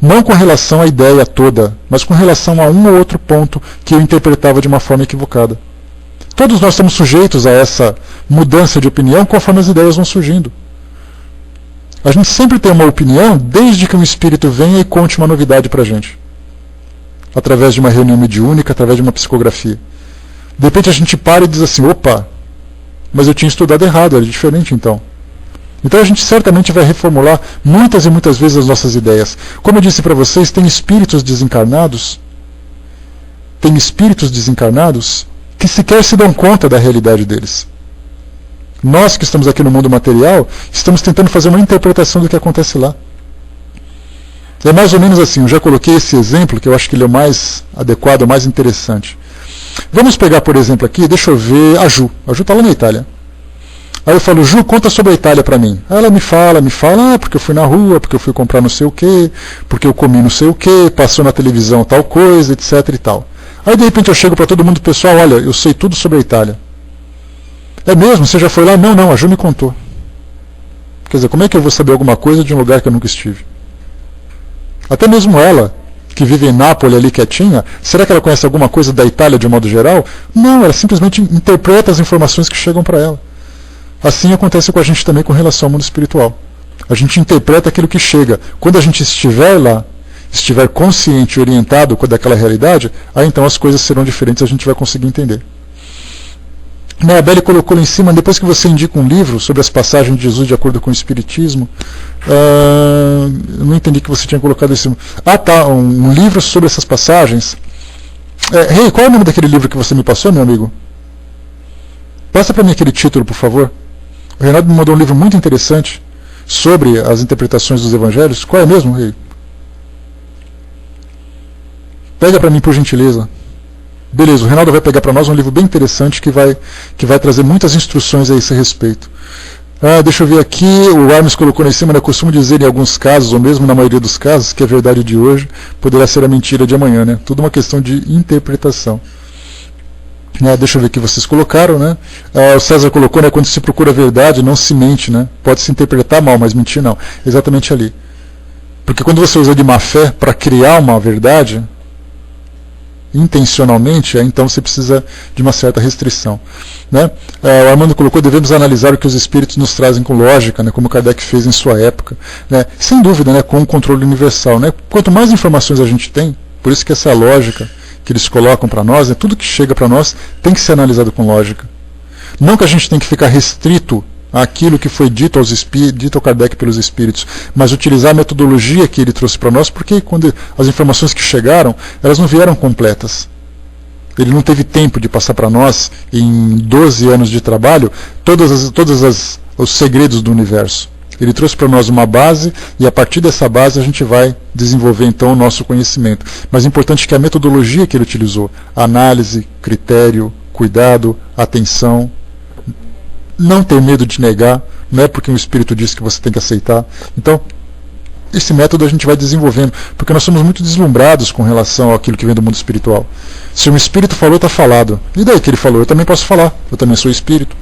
Não com relação à ideia toda, mas com relação a um ou outro ponto que eu interpretava de uma forma equivocada. Todos nós estamos sujeitos a essa mudança de opinião conforme as ideias vão surgindo. A gente sempre tem uma opinião desde que um espírito venha e conte uma novidade para a gente. Através de uma reunião mediúnica, através de uma psicografia. De repente a gente para e diz assim, opa, mas eu tinha estudado errado, era diferente então. Então a gente certamente vai reformular muitas e muitas vezes as nossas ideias. Como eu disse para vocês, tem espíritos desencarnados que sequer se dão conta da realidade deles. Nós que estamos aqui no mundo material, estamos tentando fazer uma interpretação do que acontece lá. É mais ou menos assim, eu já coloquei esse exemplo, que eu acho que ele é o mais adequado, o mais interessante. Vamos pegar, por exemplo, aqui, deixa eu ver, a Ju. A Ju está lá na Itália. Aí eu falo, Ju, conta sobre a Itália para mim. Aí ela me fala, porque eu fui na rua, porque eu fui comprar não sei o quê, porque eu comi não sei o quê, passou na televisão tal coisa, etc e tal. Aí de repente eu chego para todo mundo, pessoal, olha, eu sei tudo sobre a Itália. É mesmo? Você já foi lá? Não, a Ju me contou. Quer dizer, como é que eu vou saber alguma coisa de um lugar que eu nunca estive? Até mesmo ela, que vive em Nápoles ali quietinha, será que ela conhece alguma coisa da Itália de um modo geral? Não, ela simplesmente interpreta as informações que chegam para ela. Assim acontece com a gente também com relação ao mundo espiritual. A gente interpreta aquilo que chega. Quando a gente estiver lá, estiver consciente e orientado daquela realidade, aí então as coisas serão diferentes, a gente vai conseguir entender. A Belle colocou lá em cima, depois que você indica um livro sobre as passagens de Jesus de acordo com o Espiritismo, eu não entendi que você tinha colocado esse... Ah, tá, um livro sobre essas passagens. Rei, qual é o nome daquele livro que você me passou, meu amigo? Passa para mim aquele título, por favor. O Reinaldo me mandou um livro muito interessante sobre as interpretações dos evangelhos. Qual é mesmo, Rei? Pega para mim, por gentileza. Beleza, o Reinaldo vai pegar para nós um livro bem interessante que vai trazer muitas instruções a esse respeito. Deixa eu ver aqui, o Armes colocou lá em cima, eu costumo dizer em alguns casos, ou mesmo na maioria dos casos, que a verdade de hoje poderá ser a mentira de amanhã, né? Tudo uma questão de interpretação. Deixa eu ver o que vocês colocaram, né? O César colocou, né, quando se procura a verdade, não se mente, né? Pode se interpretar mal, mas mentir não. Exatamente ali. Porque quando você usa de má fé para criar uma verdade, intencionalmente, então você precisa de uma certa restrição, né? O Armando colocou, devemos analisar o que os espíritos nos trazem com lógica, né, como Kardec fez em sua época, né? Sem dúvida, né, com o controle universal, né? Quanto mais informações a gente tem, por isso que essa é a lógica que eles colocam para nós, né, tudo que chega para nós tem que ser analisado com lógica. Não que a gente tem que ficar restrito àquilo que foi dito ao Kardec pelos espíritos, mas utilizar a metodologia que ele trouxe para nós, porque quando as informações que chegaram, elas não vieram completas. Ele não teve tempo de passar para nós, em 12 anos de trabalho, todos os segredos do universo. Ele trouxe para nós uma base, e a partir dessa base a gente vai desenvolver então o nosso conhecimento. Mas é importante que a metodologia que ele utilizou, análise, critério, cuidado, atenção, não ter medo de negar, não é porque um espírito disse que você tem que aceitar. Então, esse método a gente vai desenvolvendo, porque nós somos muito deslumbrados com relação àquilo que vem do mundo espiritual. Se um espírito falou, está falado. E daí que ele falou? Eu também posso falar, eu também sou espírito.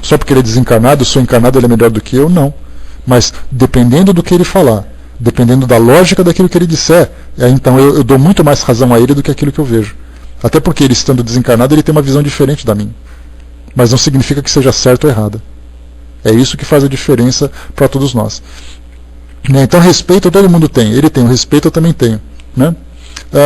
Só porque ele é desencarnado, eu sou encarnado, ele é melhor do que eu? Não. Mas dependendo do que ele falar, dependendo da lógica daquilo que ele disser, então eu dou muito mais razão a ele do que aquilo que eu vejo. Até porque ele estando desencarnado, ele tem uma visão diferente da minha. Mas não significa que seja certo ou errada. É isso que faz a diferença para todos nós. Então respeito todo mundo tem. Ele tem o respeito, eu também tenho. Né?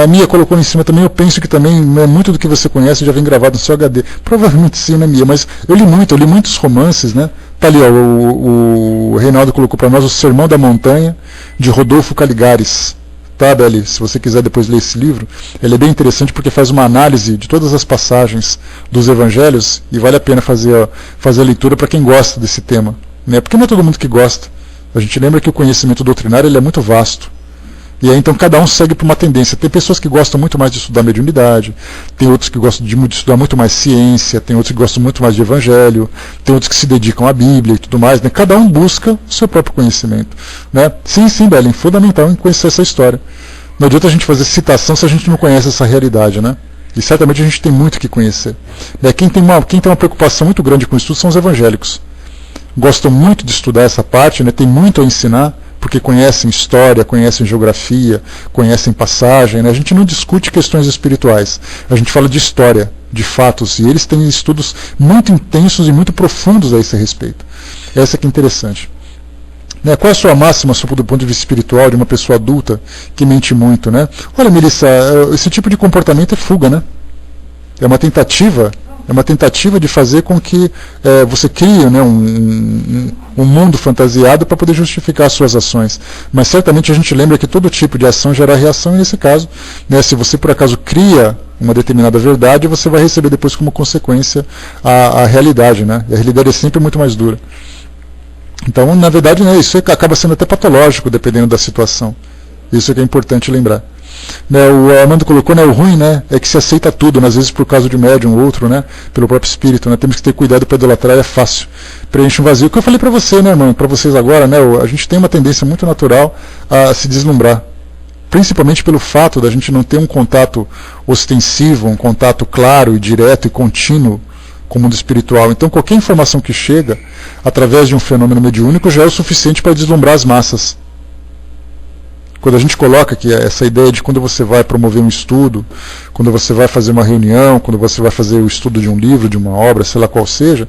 A Mia colocou em cima também, eu penso que também muito do que você conhece já vem gravado no seu HD. Provavelmente sim, né, Mia? Mas eu li muitos romances, né? Tá ali, ó, o Reinaldo colocou para nós o Sermão da Montanha, de Rodolfo Caligares. Tá, Beli? Se você quiser depois ler esse livro, ele é bem interessante porque faz uma análise de todas as passagens dos evangelhos e vale a pena fazer a leitura para quem gosta desse tema. Né? Porque não é todo mundo que gosta. A gente lembra que o conhecimento doutrinário ele é muito vasto. E aí então cada um segue por uma tendência. Tem pessoas que gostam muito mais de estudar mediunidade, tem outros que gostam de estudar muito mais ciência, tem outros que gostam muito mais de evangelho, tem outros que se dedicam à Bíblia e tudo mais, né? Cada um busca o seu próprio conhecimento, né? Sim, Belen, fundamental em conhecer essa história. Não adianta a gente fazer citação se a gente não conhece essa realidade, né? E certamente a gente tem muito que conhecer. Quem tem uma preocupação muito grande com o estudo são os evangélicos. Gostam muito de estudar essa parte, né? Tem muito a ensinar, porque conhecem história, conhecem geografia, conhecem passagem, né? A gente não discute questões espirituais, a gente fala de história, de fatos, e eles têm estudos muito intensos e muito profundos a esse respeito. Essa que é interessante. Né? Qual é a sua máxima do ponto de vista espiritual de uma pessoa adulta que mente muito? Né? Olha, Melissa, esse tipo de comportamento é fuga, né? É uma tentativa de fazer com que você crie, né, um mundo fantasiado para poder justificar as suas ações. Mas certamente a gente lembra que todo tipo de ação gera reação, e nesse caso, né, se você por acaso cria uma determinada verdade, você vai receber depois como consequência a realidade, né? E a realidade é sempre muito mais dura. Então, na verdade, né, isso acaba sendo até patológico, dependendo da situação. Isso é que é importante lembrar. Né, o Armando colocou, né, o ruim, né, é que se aceita tudo, né, às vezes por causa de um médium ou outro, né, pelo próprio espírito, né, temos que ter cuidado para idolatrar, é fácil, preenche um vazio. O que eu falei para você, né, irmão, para vocês agora, né, a gente tem uma tendência muito natural a se deslumbrar, principalmente pelo fato da gente não ter um contato ostensivo, um contato claro e direto e contínuo com o mundo espiritual. Então qualquer informação que chega através de um fenômeno mediúnico já é o suficiente para deslumbrar as massas. Quando a gente coloca que essa ideia de quando você vai promover um estudo, quando você vai fazer uma reunião, quando você vai fazer o estudo de um livro, de uma obra, sei lá qual seja,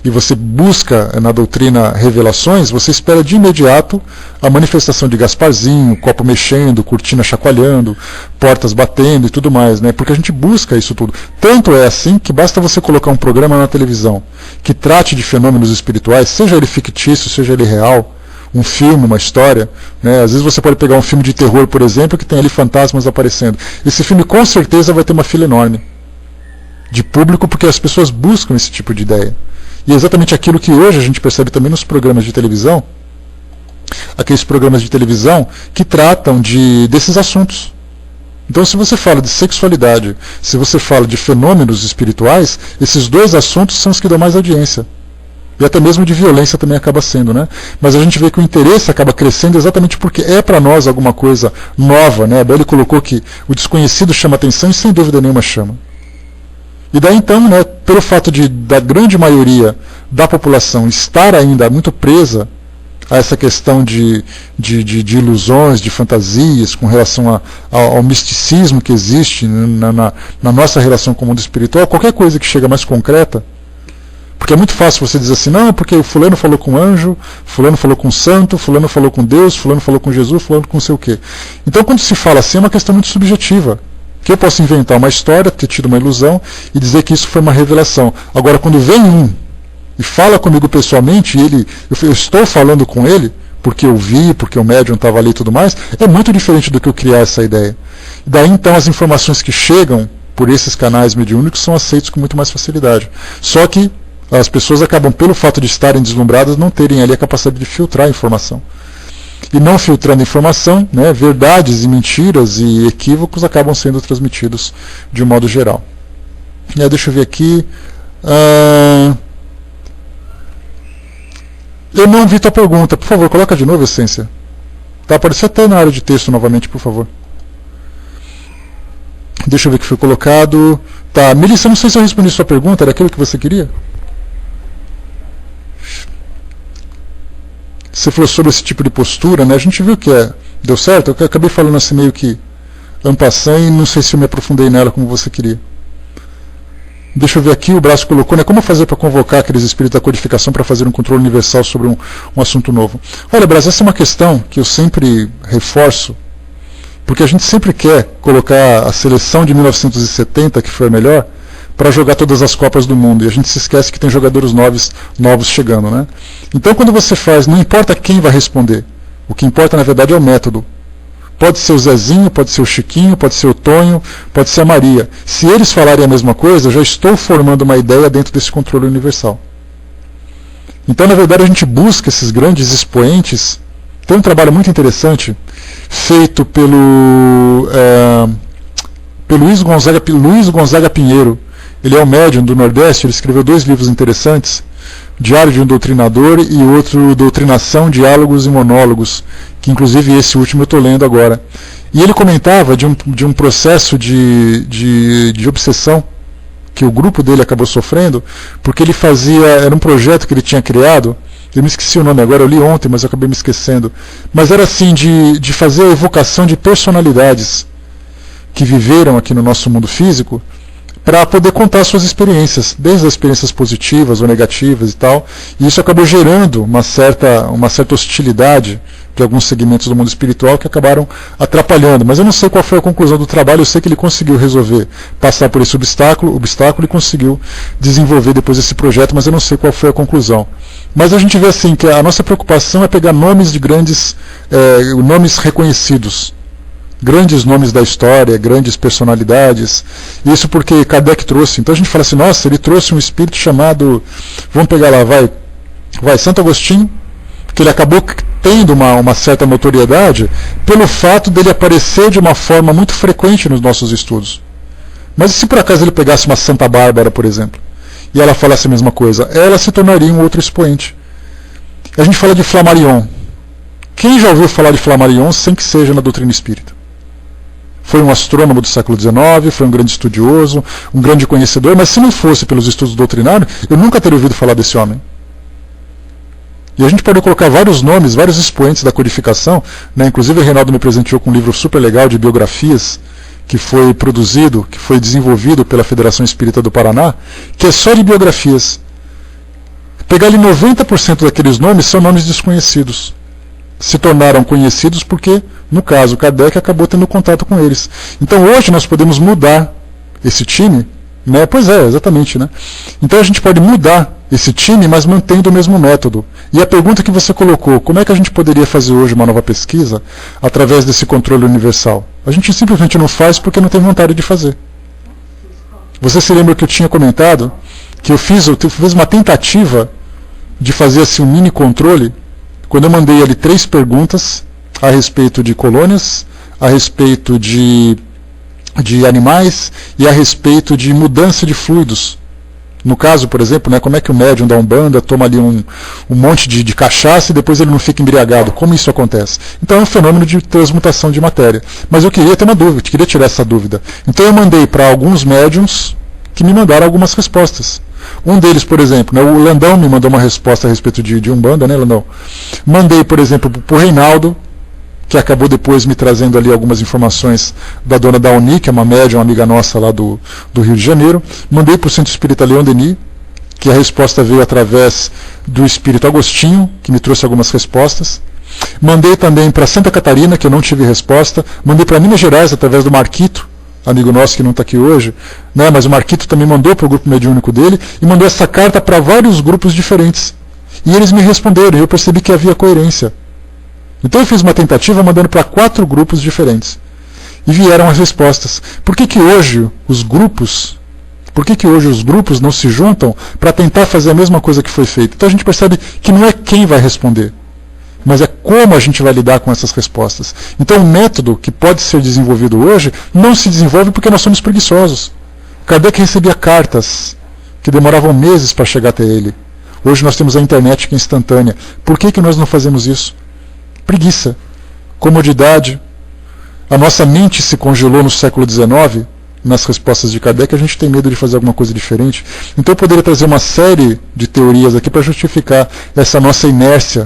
e você busca na doutrina revelações, você espera de imediato a manifestação de Gasparzinho, copo mexendo, cortina chacoalhando, portas batendo e tudo mais, né? Porque a gente busca isso tudo. Tanto é assim que basta você colocar um programa na televisão que trate de fenômenos espirituais, seja ele fictício, seja ele real, um filme, uma história, né? Às vezes você pode pegar um filme de terror, por exemplo, que tem ali fantasmas aparecendo. Esse filme com certeza vai ter uma fila enorme de público, porque as pessoas buscam esse tipo de ideia. E é exatamente aquilo que hoje a gente percebe também nos programas de televisão, aqueles programas de televisão que tratam desses assuntos. Então, se você fala de sexualidade, se você fala de fenômenos espirituais, esses dois assuntos são os que dão mais audiência. E até mesmo de violência também acaba sendo, né? Mas a gente vê que o interesse acaba crescendo exatamente porque é para nós alguma coisa nova, né? Ele colocou que o desconhecido chama atenção e sem dúvida nenhuma chama. E daí então, né, pelo fato da grande maioria da população estar ainda muito presa a essa questão de ilusões, de fantasias com relação ao misticismo que existe na nossa relação com o mundo espiritual, qualquer coisa que chega mais concreta, porque é muito fácil você dizer assim, não, porque o fulano falou com o anjo, fulano falou com o santo, fulano falou com Deus, fulano falou com Jesus, fulano com não sei o quê. Então quando se fala assim é uma questão muito subjetiva, que eu posso inventar uma história, ter tido uma ilusão e dizer que isso foi uma revelação. Agora quando vem um e fala comigo pessoalmente, eu estou falando com ele, porque eu vi, porque o médium estava ali e tudo mais, é muito diferente do que eu criar essa ideia. E daí então as informações que chegam por esses canais mediúnicos são aceitos com muito mais facilidade. Só que as pessoas acabam, pelo fato de estarem deslumbradas, não terem ali a capacidade de filtrar a informação. E não filtrando a informação, né, verdades e mentiras e equívocos acabam sendo transmitidos de um modo geral. Deixa eu ver aqui. Eu não vi tua pergunta. Por favor, coloca de novo, Essência. Tá, apareceu até na área de texto novamente, por favor. Deixa eu ver o que foi colocado. Tá, Melissa, não sei se eu respondi sua pergunta. Era aquilo que você queria? Você falou sobre esse tipo de postura, né? A gente viu que deu certo. Eu acabei falando assim meio que en passant e não sei se eu me aprofundei nela como você queria. Deixa eu ver aqui, o Braço colocou, né? Como fazer para convocar aqueles espíritos da codificação para fazer um controle universal sobre um assunto novo? Olha, Braço, essa é uma questão que eu sempre reforço, porque a gente sempre quer colocar a seleção de 1970, que foi a melhor, para jogar todas as Copas do Mundo. E a gente se esquece que tem jogadores novos chegando, né? Então, quando você faz, não importa quem vai responder. O que importa, na verdade, é o método. Pode ser o Zezinho, pode ser o Chiquinho, pode ser o Tonho, pode ser a Maria. Se eles falarem a mesma coisa, eu já estou formando uma ideia dentro desse controle universal. Então, na verdade, a gente busca esses grandes expoentes Tem um trabalho muito interessante feito pelo Luiz Gonzaga Pinheiro. Ele é um médium do Nordeste, ele escreveu 2 livros interessantes, Diário de um Doutrinador e outro, Doutrinação, Diálogos e Monólogos, que inclusive esse último eu estou lendo agora. E ele comentava de um processo de obsessão que o grupo dele acabou sofrendo, porque ele era um projeto que ele tinha criado, eu me esqueci o nome agora, eu li ontem, mas eu acabei me esquecendo, mas era assim, de fazer a evocação de personalidades que viveram aqui no nosso mundo físico, para poder contar suas experiências, desde as experiências positivas ou negativas e tal, e isso acabou gerando uma certa hostilidade de alguns segmentos do mundo espiritual que acabaram atrapalhando. Mas eu não sei qual foi a conclusão do trabalho, eu sei que ele conseguiu resolver passar por esse obstáculo e conseguiu desenvolver depois esse projeto, mas eu não sei qual foi a conclusão. Mas a gente vê assim que a nossa preocupação é pegar nomes de nomes reconhecidos, grandes nomes da história, grandes personalidades, isso porque Kardec trouxe. Então a gente fala assim, nossa, ele trouxe um espírito chamado, vamos pegar lá, vai Santo Agostinho, que ele acabou tendo uma certa notoriedade pelo fato dele aparecer de uma forma muito frequente nos nossos estudos. Mas se por acaso ele pegasse uma Santa Bárbara, por exemplo, e ela falasse a mesma coisa, ela se tornaria um outro expoente. A gente fala de Flammarion. Quem já ouviu falar de Flammarion sem que seja na doutrina espírita? Foi um astrônomo do século XIX, foi um grande estudioso, um grande conhecedor, mas se não fosse pelos estudos doutrinários, eu nunca teria ouvido falar desse homem. E a gente pode colocar vários nomes, vários expoentes da codificação, né? Inclusive o Reinaldo me presenteou com um livro super legal de biografias, que foi produzido, que foi desenvolvido pela Federação Espírita do Paraná, que é só de biografias. Pegar ali 90% daqueles nomes são nomes desconhecidos. Se tornaram conhecidos porque, no caso, Kardec acabou tendo contato com eles. Então hoje nós podemos mudar esse time, né? Pois é, exatamente, né? Então a gente pode mudar esse time, mas mantendo o mesmo método. E a pergunta que você colocou, como é que a gente poderia fazer hoje uma nova pesquisa através desse controle universal? A gente simplesmente não faz porque não tem vontade de fazer. Você se lembra que eu tinha comentado que eu fiz uma tentativa de fazer assim, um mini controle, quando eu mandei ali 3 perguntas a respeito de colônias, a respeito de animais e a respeito de mudança de fluidos. No caso, por exemplo, né, como é que o médium da Umbanda toma ali um monte de cachaça e depois ele não fica embriagado? Como isso acontece? Então é um fenômeno de transmutação de matéria. Mas eu queria ter uma dúvida, queria tirar essa dúvida. Então eu mandei para alguns médiums que me mandaram algumas respostas. Um deles, por exemplo, né, o Landão me mandou uma resposta a respeito de Umbanda, né, Landão? Mandei, por exemplo, para o Reinaldo, que acabou depois me trazendo ali algumas informações da dona Dauni, que é uma médium, uma amiga nossa lá do Rio de Janeiro. Mandei para o Centro Espírita Leon Denis, que a resposta veio através do Espírito Agostinho, que me trouxe algumas respostas. Mandei também para Santa Catarina, que eu não tive resposta. Mandei para Minas Gerais, através do Marquito, amigo nosso que não está aqui hoje, né? Mas o Marquito também mandou para o grupo mediúnico dele, e mandou essa carta para vários grupos diferentes. E eles me responderam, e eu percebi que havia coerência. Então eu fiz uma tentativa mandando para 4 grupos diferentes. E vieram as respostas. Por que hoje os grupos não se juntam para tentar fazer a mesma coisa que foi feita? Então a gente percebe que não é quem vai responder, mas é como a gente vai lidar com essas respostas. Então o método que pode ser desenvolvido hoje não se desenvolve porque nós somos preguiçosos. Kardec recebia cartas que demoravam meses para chegar até ele. Hoje nós temos a internet que é instantânea. Por que nós não fazemos isso? Preguiça, comodidade. A nossa mente se congelou no século XIX, nas respostas de Kardec, a gente tem medo de fazer alguma coisa diferente. Então eu poderia trazer uma série de teorias aqui para justificar essa nossa inércia,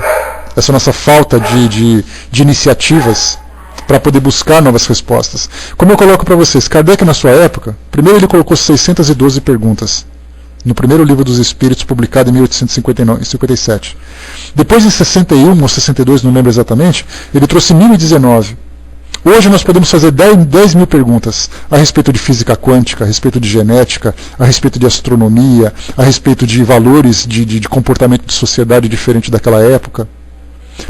essa nossa falta de iniciativas para poder buscar novas respostas. Como eu coloco para vocês, Kardec na sua época, primeiro ele colocou 612 perguntas. No primeiro livro dos Espíritos, publicado em 1857. Depois, em 61 ou 62, não lembro exatamente, ele trouxe 1019. Hoje nós podemos fazer 10 mil perguntas a respeito de física quântica, a respeito de genética, a respeito de astronomia, a respeito de valores de comportamento de sociedade diferente daquela época.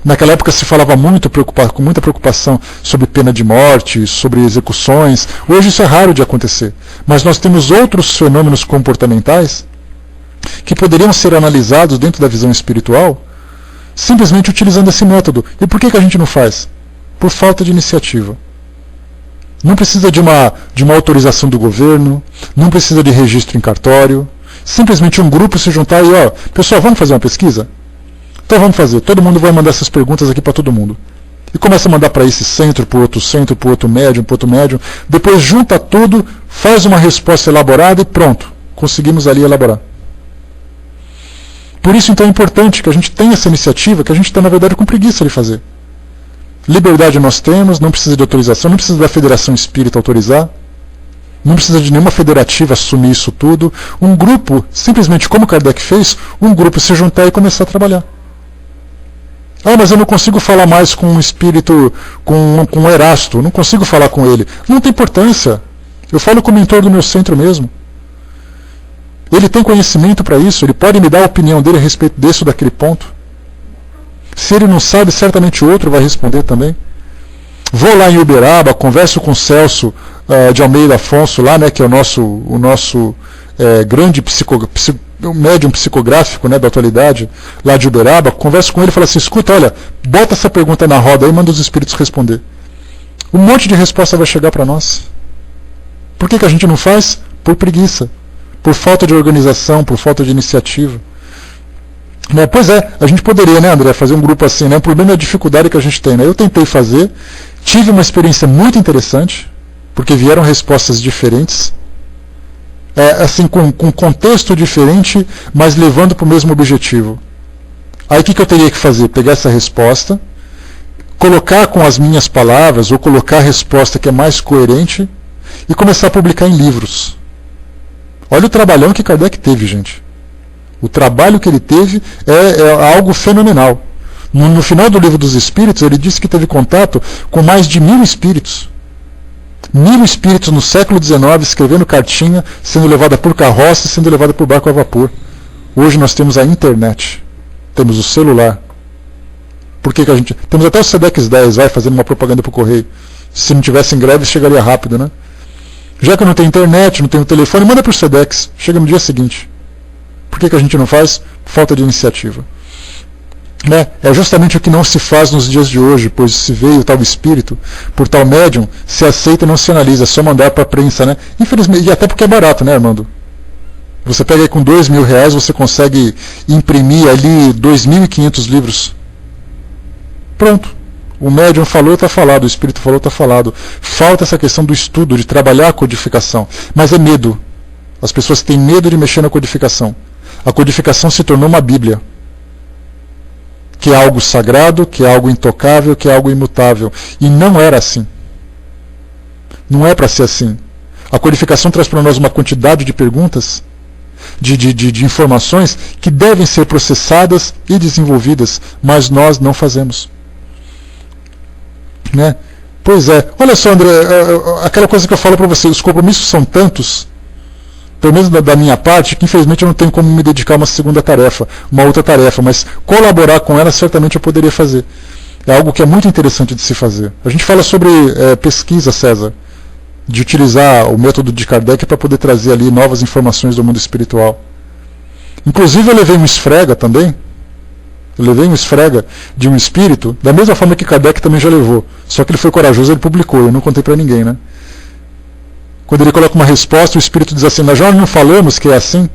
Naquela época se falava com muita preocupação sobre pena de morte, sobre execuções. Hoje isso é raro de acontecer. Mas nós temos outros fenômenos comportamentais que poderiam ser analisados dentro da visão espiritual simplesmente utilizando esse método. E por que a gente não faz? Por falta de iniciativa. Não precisa de uma autorização do governo, não precisa de registro em cartório, simplesmente um grupo se juntar e, ó, pessoal, vamos fazer uma pesquisa? Então vamos fazer, todo mundo vai mandar essas perguntas aqui para todo mundo. E começa a mandar para esse centro, para o outro médium, depois junta tudo, faz uma resposta elaborada e pronto, conseguimos ali elaborar. Por isso então é importante que a gente tenha essa iniciativa, que a gente está na verdade com preguiça de fazer. Liberdade nós temos, não precisa de autorização, não precisa da Federação Espírita autorizar, não precisa de nenhuma federativa assumir isso tudo. Um grupo, simplesmente como Kardec fez, um grupo se juntar e começar a trabalhar. Ah, mas eu não consigo falar mais com um espírito, com um Erasto, não consigo falar com ele. Não tem importância. Eu falo com o mentor do meu centro mesmo. Ele tem conhecimento para isso, ele pode me dar a opinião dele a respeito desse ou daquele ponto. Se ele não sabe, certamente outro vai responder também. Vou lá em Uberaba, converso com o Celso de Almeida Afonso, lá, né, que é o nosso grande médium psicográfico, né, da atualidade, lá de Uberaba, converso com ele e falo assim, escuta, olha, bota essa pergunta na roda aí e manda os espíritos responder. Um monte de resposta vai chegar para nós. Por que a gente não faz? Por preguiça, por falta de organização, por falta de iniciativa. Pois é, a gente poderia, né, André, fazer um grupo assim, né? O problema é a dificuldade que a gente tem, né? Eu tentei fazer, tive uma experiência muito interessante, porque vieram respostas diferentes, assim, com contexto diferente, mas levando para o mesmo objetivo. Aí o que eu teria que fazer? Pegar essa resposta, colocar com as minhas palavras, ou colocar a resposta que é mais coerente, e começar a publicar em livros. Olha o trabalhão que Kardec teve, gente. O trabalho que ele teve é algo fenomenal. No final do Livro dos Espíritos, ele disse que teve contato com mais de 1000 espíritos. 1000 espíritos no século XIX, escrevendo cartinha, sendo levada por carroça, sendo levada por barco a vapor. Hoje nós temos a internet, temos o celular. Por que a gente... Temos até o Sedex 10, vai fazendo uma propaganda para o correio. Se não tivesse em greve, chegaria rápido, né? Já que não tem internet, não tem o telefone, manda para o Sedex, chega no dia seguinte. Por que a gente não faz? Falta de iniciativa. É justamente o que não se faz nos dias de hoje, pois se veio tal espírito, por tal médium, se aceita e não se analisa, é só mandar para a prensa, né? Infelizmente, e até porque é barato, né, Armando? Você pega aí com R$2.000, você consegue imprimir ali 2.500 livros. Pronto. O médium falou, está falado, o espírito falou, está falado. Falta essa questão do estudo, de trabalhar a codificação. Mas é medo. As pessoas têm medo de mexer na codificação. A codificação se tornou uma Bíblia, que é algo sagrado, que é algo intocável, que é algo imutável. E não era assim. Não é para ser assim. A codificação traz para nós uma quantidade de perguntas, de informações, que devem ser processadas e desenvolvidas, mas nós não fazemos. Né? Pois é. Olha só, André, aquela coisa que eu falo para você, os compromissos são tantos, pelo menos da minha parte, que infelizmente eu não tenho como me dedicar a uma segunda tarefa, uma outra tarefa, mas colaborar com ela certamente eu poderia fazer. É algo que é muito interessante de se fazer. A gente fala sobre pesquisa, César, de utilizar o método de Kardec para poder trazer ali novas informações do mundo espiritual. Inclusive eu levei um esfrega também, de um espírito, da mesma forma que Kardec também já levou, só que ele foi corajoso, ele publicou, eu não contei para ninguém, né? Quando ele coloca uma resposta, o espírito diz assim, nós já não falamos que é assim?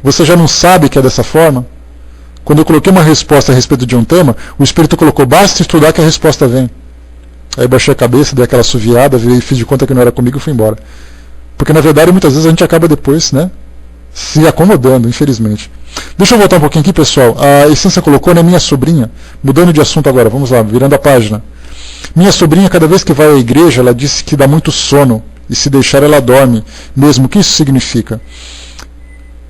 Você já não sabe que é dessa forma? Quando eu coloquei uma resposta a respeito de um tema, o espírito colocou, basta estudar que a resposta vem. Aí baixei a cabeça, dei aquela assoviada, virei, fiz de conta que não era comigo e fui embora. Porque na verdade muitas vezes a gente acaba depois, né, se acomodando, infelizmente. Deixa eu voltar um pouquinho aqui, pessoal. A Essência colocou, né, minha sobrinha, mudando de assunto agora, vamos lá, virando a página. Minha sobrinha, cada vez que vai à igreja, ela disse que dá muito sono. E se deixar ela dorme, mesmo. O que isso significa?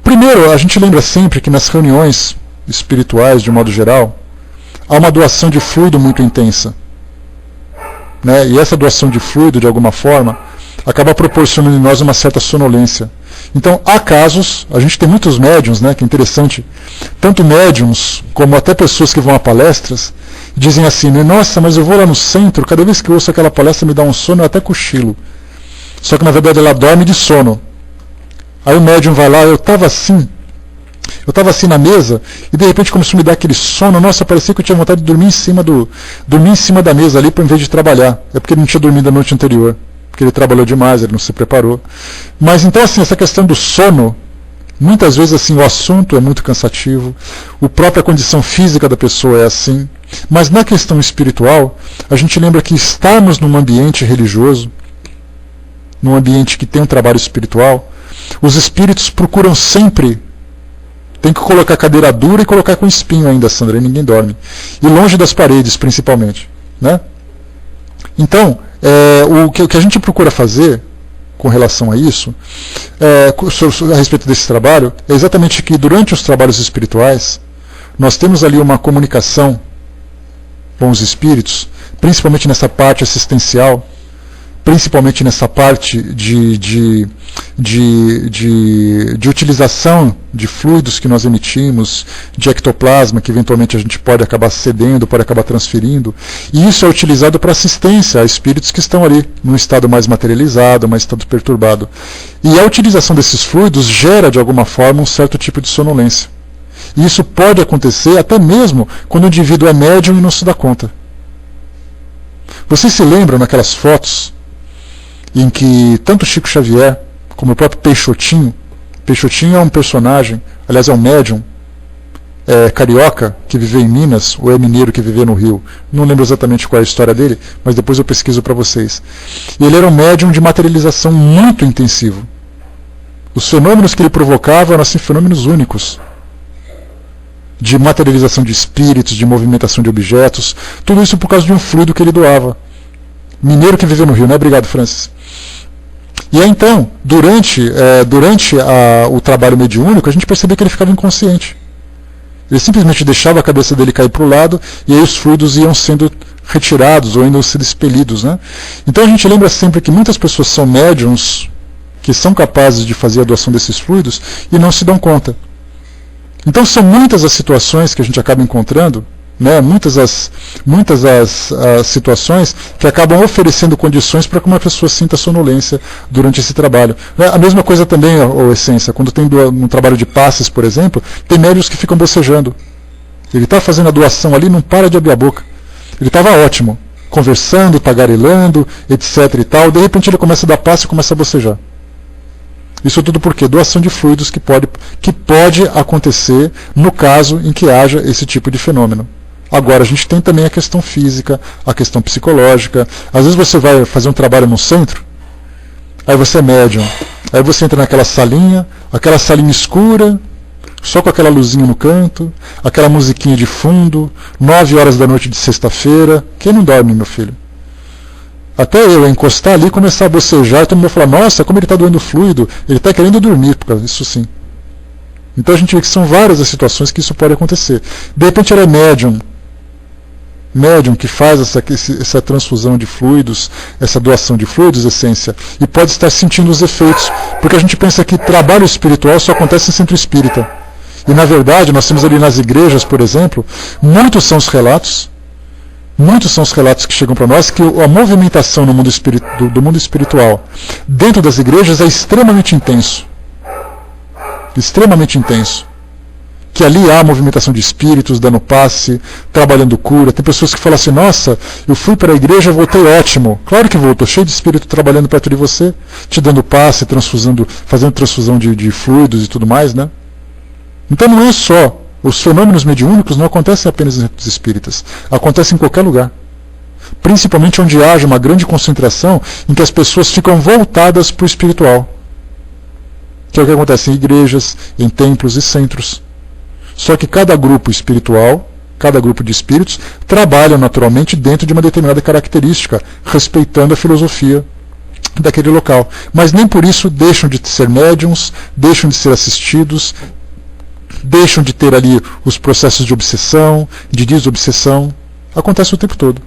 Primeiro, a gente lembra sempre que nas reuniões espirituais, de modo geral, há uma doação de fluido muito intensa. Né? E essa doação de fluido, de alguma forma, acaba proporcionando em nós uma certa sonolência. Então, há casos, a gente tem muitos médiums, né, que é interessante, tanto médiums como até pessoas que vão a palestras, dizem assim, nossa, mas eu vou lá no centro, cada vez que eu ouço aquela palestra me dá um sono, eu até cochilo. Só que na verdade ela dorme de sono. Aí o médium vai lá, eu estava assim, Eu estava assim na mesa e de repente começou a me dar aquele sono. Nossa, parecia que eu tinha vontade de dormir em cima da mesa ali, para em vez de trabalhar. É porque ele não tinha dormido a noite anterior, porque ele trabalhou demais, ele não se preparou. Mas então assim, essa questão do sono, muitas vezes assim, o assunto é muito cansativo, a própria condição física da pessoa é assim. Mas na questão espiritual, a gente lembra que estarmos num ambiente religioso, num ambiente que tem um trabalho espiritual, os espíritos procuram sempre, tem que colocar a cadeira dura e colocar com espinho ainda, Sandra, e ninguém dorme. E longe das paredes, principalmente. Né? Então, o que a gente procura fazer com relação a isso, a respeito desse trabalho, é exatamente que durante os trabalhos espirituais, nós temos ali uma comunicação com os espíritos, principalmente nessa parte assistencial, principalmente nessa parte de utilização de fluidos que nós emitimos, de ectoplasma, que eventualmente a gente pode acabar cedendo, pode acabar transferindo. E isso é utilizado para assistência a espíritos que estão ali, num estado mais materializado, mais estado perturbado. E a utilização desses fluidos gera, de alguma forma, um certo tipo de sonolência. E isso pode acontecer até mesmo quando o indivíduo é médium e não se dá conta. Vocês se lembram naquelas fotos em que tanto Chico Xavier como o próprio Peixotinho é um personagem, aliás é um médium carioca que viveu em Minas, ou é mineiro que viveu no Rio, não lembro exatamente qual é a história dele, mas depois eu pesquiso para vocês. E ele era um médium de materialização muito intensivo. Os fenômenos que ele provocava eram assim, fenômenos únicos, de materialização de espíritos, de movimentação de objetos, tudo isso por causa de um fluido que ele doava. Mineiro que viveu no Rio, né? Obrigado, Francis. E aí então, durante o trabalho mediúnico, a gente percebia que ele ficava inconsciente. Ele simplesmente deixava a cabeça dele cair para o lado e aí os fluidos iam sendo retirados ou iam sendo expelidos. Né? Então a gente lembra sempre que muitas pessoas são médiums que são capazes de fazer a doação desses fluidos e não se dão conta. Então são muitas as situações que a gente acaba encontrando, né, muitas as situações que acabam oferecendo condições para que uma pessoa sinta sonolência durante esse trabalho. A mesma coisa também, Essência, quando tem um trabalho de passes, por exemplo, tem médiuns que ficam bocejando. Ele está fazendo a doação ali, não para de abrir a boca. Ele estava ótimo, conversando, tagarelando, etc. e tal, de repente ele começa a dar passe e começa a bocejar. Isso tudo porque doação de fluidos que pode acontecer no caso em que haja esse tipo de fenômeno. Agora, a gente tem também a questão física, a questão psicológica. Às vezes você vai fazer um trabalho no centro, aí você é médium, aí você entra naquela salinha escura, só com aquela luzinha no canto, aquela musiquinha de fundo, 9 horas da noite de sexta-feira. Quem não dorme, meu filho? Até eu encostar ali, começar a bocejar, e todo mundo falar, nossa, como ele está doendo fluido, ele está querendo dormir, por causa disso sim. Então a gente vê que são várias as situações que isso pode acontecer. De repente ela é médium que faz essa transfusão de fluidos, essa doação de fluidos, Essência, e pode estar sentindo os efeitos, porque a gente pensa que trabalho espiritual só acontece em centro espírita. E na verdade, nós temos ali nas igrejas, por exemplo, muitos são os relatos que chegam para nós, que a movimentação no mundo do mundo espiritual dentro das igrejas é extremamente intenso. Extremamente intenso. Que ali há movimentação de espíritos, dando passe, trabalhando cura. Tem pessoas que falam assim, nossa, eu fui para a igreja, voltei ótimo. Claro que voltou, cheio de espírito trabalhando perto de você, te dando passe, fazendo transfusão de fluidos e tudo mais, né? Então não é só, os fenômenos mediúnicos não acontecem apenas nos espíritas, acontecem em qualquer lugar. Principalmente onde haja uma grande concentração em que as pessoas ficam voltadas para o espiritual. Que é o que acontece em igrejas, em templos e centros. Só que cada grupo espiritual, cada grupo de espíritos, trabalha naturalmente dentro de uma determinada característica, respeitando a filosofia daquele local. Mas nem por isso deixam de ser médiums, deixam de ser assistidos, deixam de ter ali os processos de obsessão, de desobsessão. Acontece o tempo todo.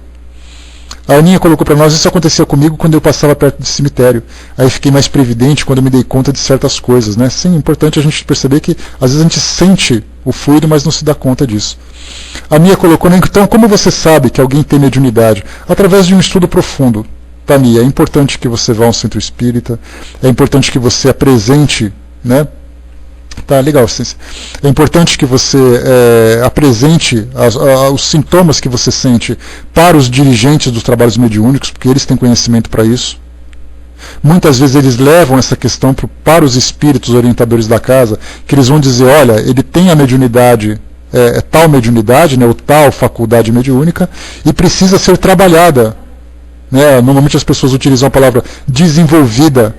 A Aninha colocou para nós, isso acontecia comigo quando eu passava perto do cemitério. Aí fiquei mais previdente quando eu me dei conta de certas coisas. Né? Sim, é importante a gente perceber que às vezes a gente sente o fluido, mas não se dá conta disso. A Mia colocou, então, como você sabe que alguém tem mediunidade? Através de um estudo profundo. Tá, Mia, é importante que você vá a um centro espírita, é importante que você apresente, né, Tá, legal, Ciência. É importante que você apresente os sintomas que você sente para os dirigentes dos trabalhos mediúnicos, porque eles têm conhecimento para isso. Muitas vezes eles levam essa questão para os espíritos orientadores da casa, que eles vão dizer, olha, ele tem a mediunidade, tal mediunidade, né, ou tal faculdade mediúnica, e precisa ser trabalhada. Né? Normalmente as pessoas utilizam a palavra desenvolvida,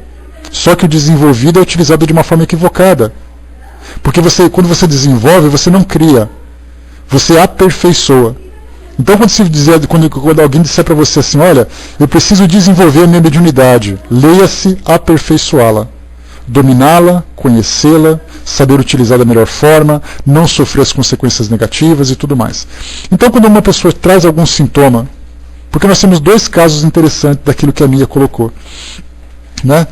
só que o desenvolvido é utilizado de uma forma equivocada. Porque quando você desenvolve, você não cria, você aperfeiçoa. Então quando alguém disser para você assim, olha, eu preciso desenvolver a minha mediunidade, leia-se aperfeiçoá-la, dominá-la, conhecê-la, saber utilizar da melhor forma, não sofrer as consequências negativas e tudo mais. Então quando uma pessoa traz algum sintoma, porque nós temos dois casos interessantes daquilo que a Mia colocou, né?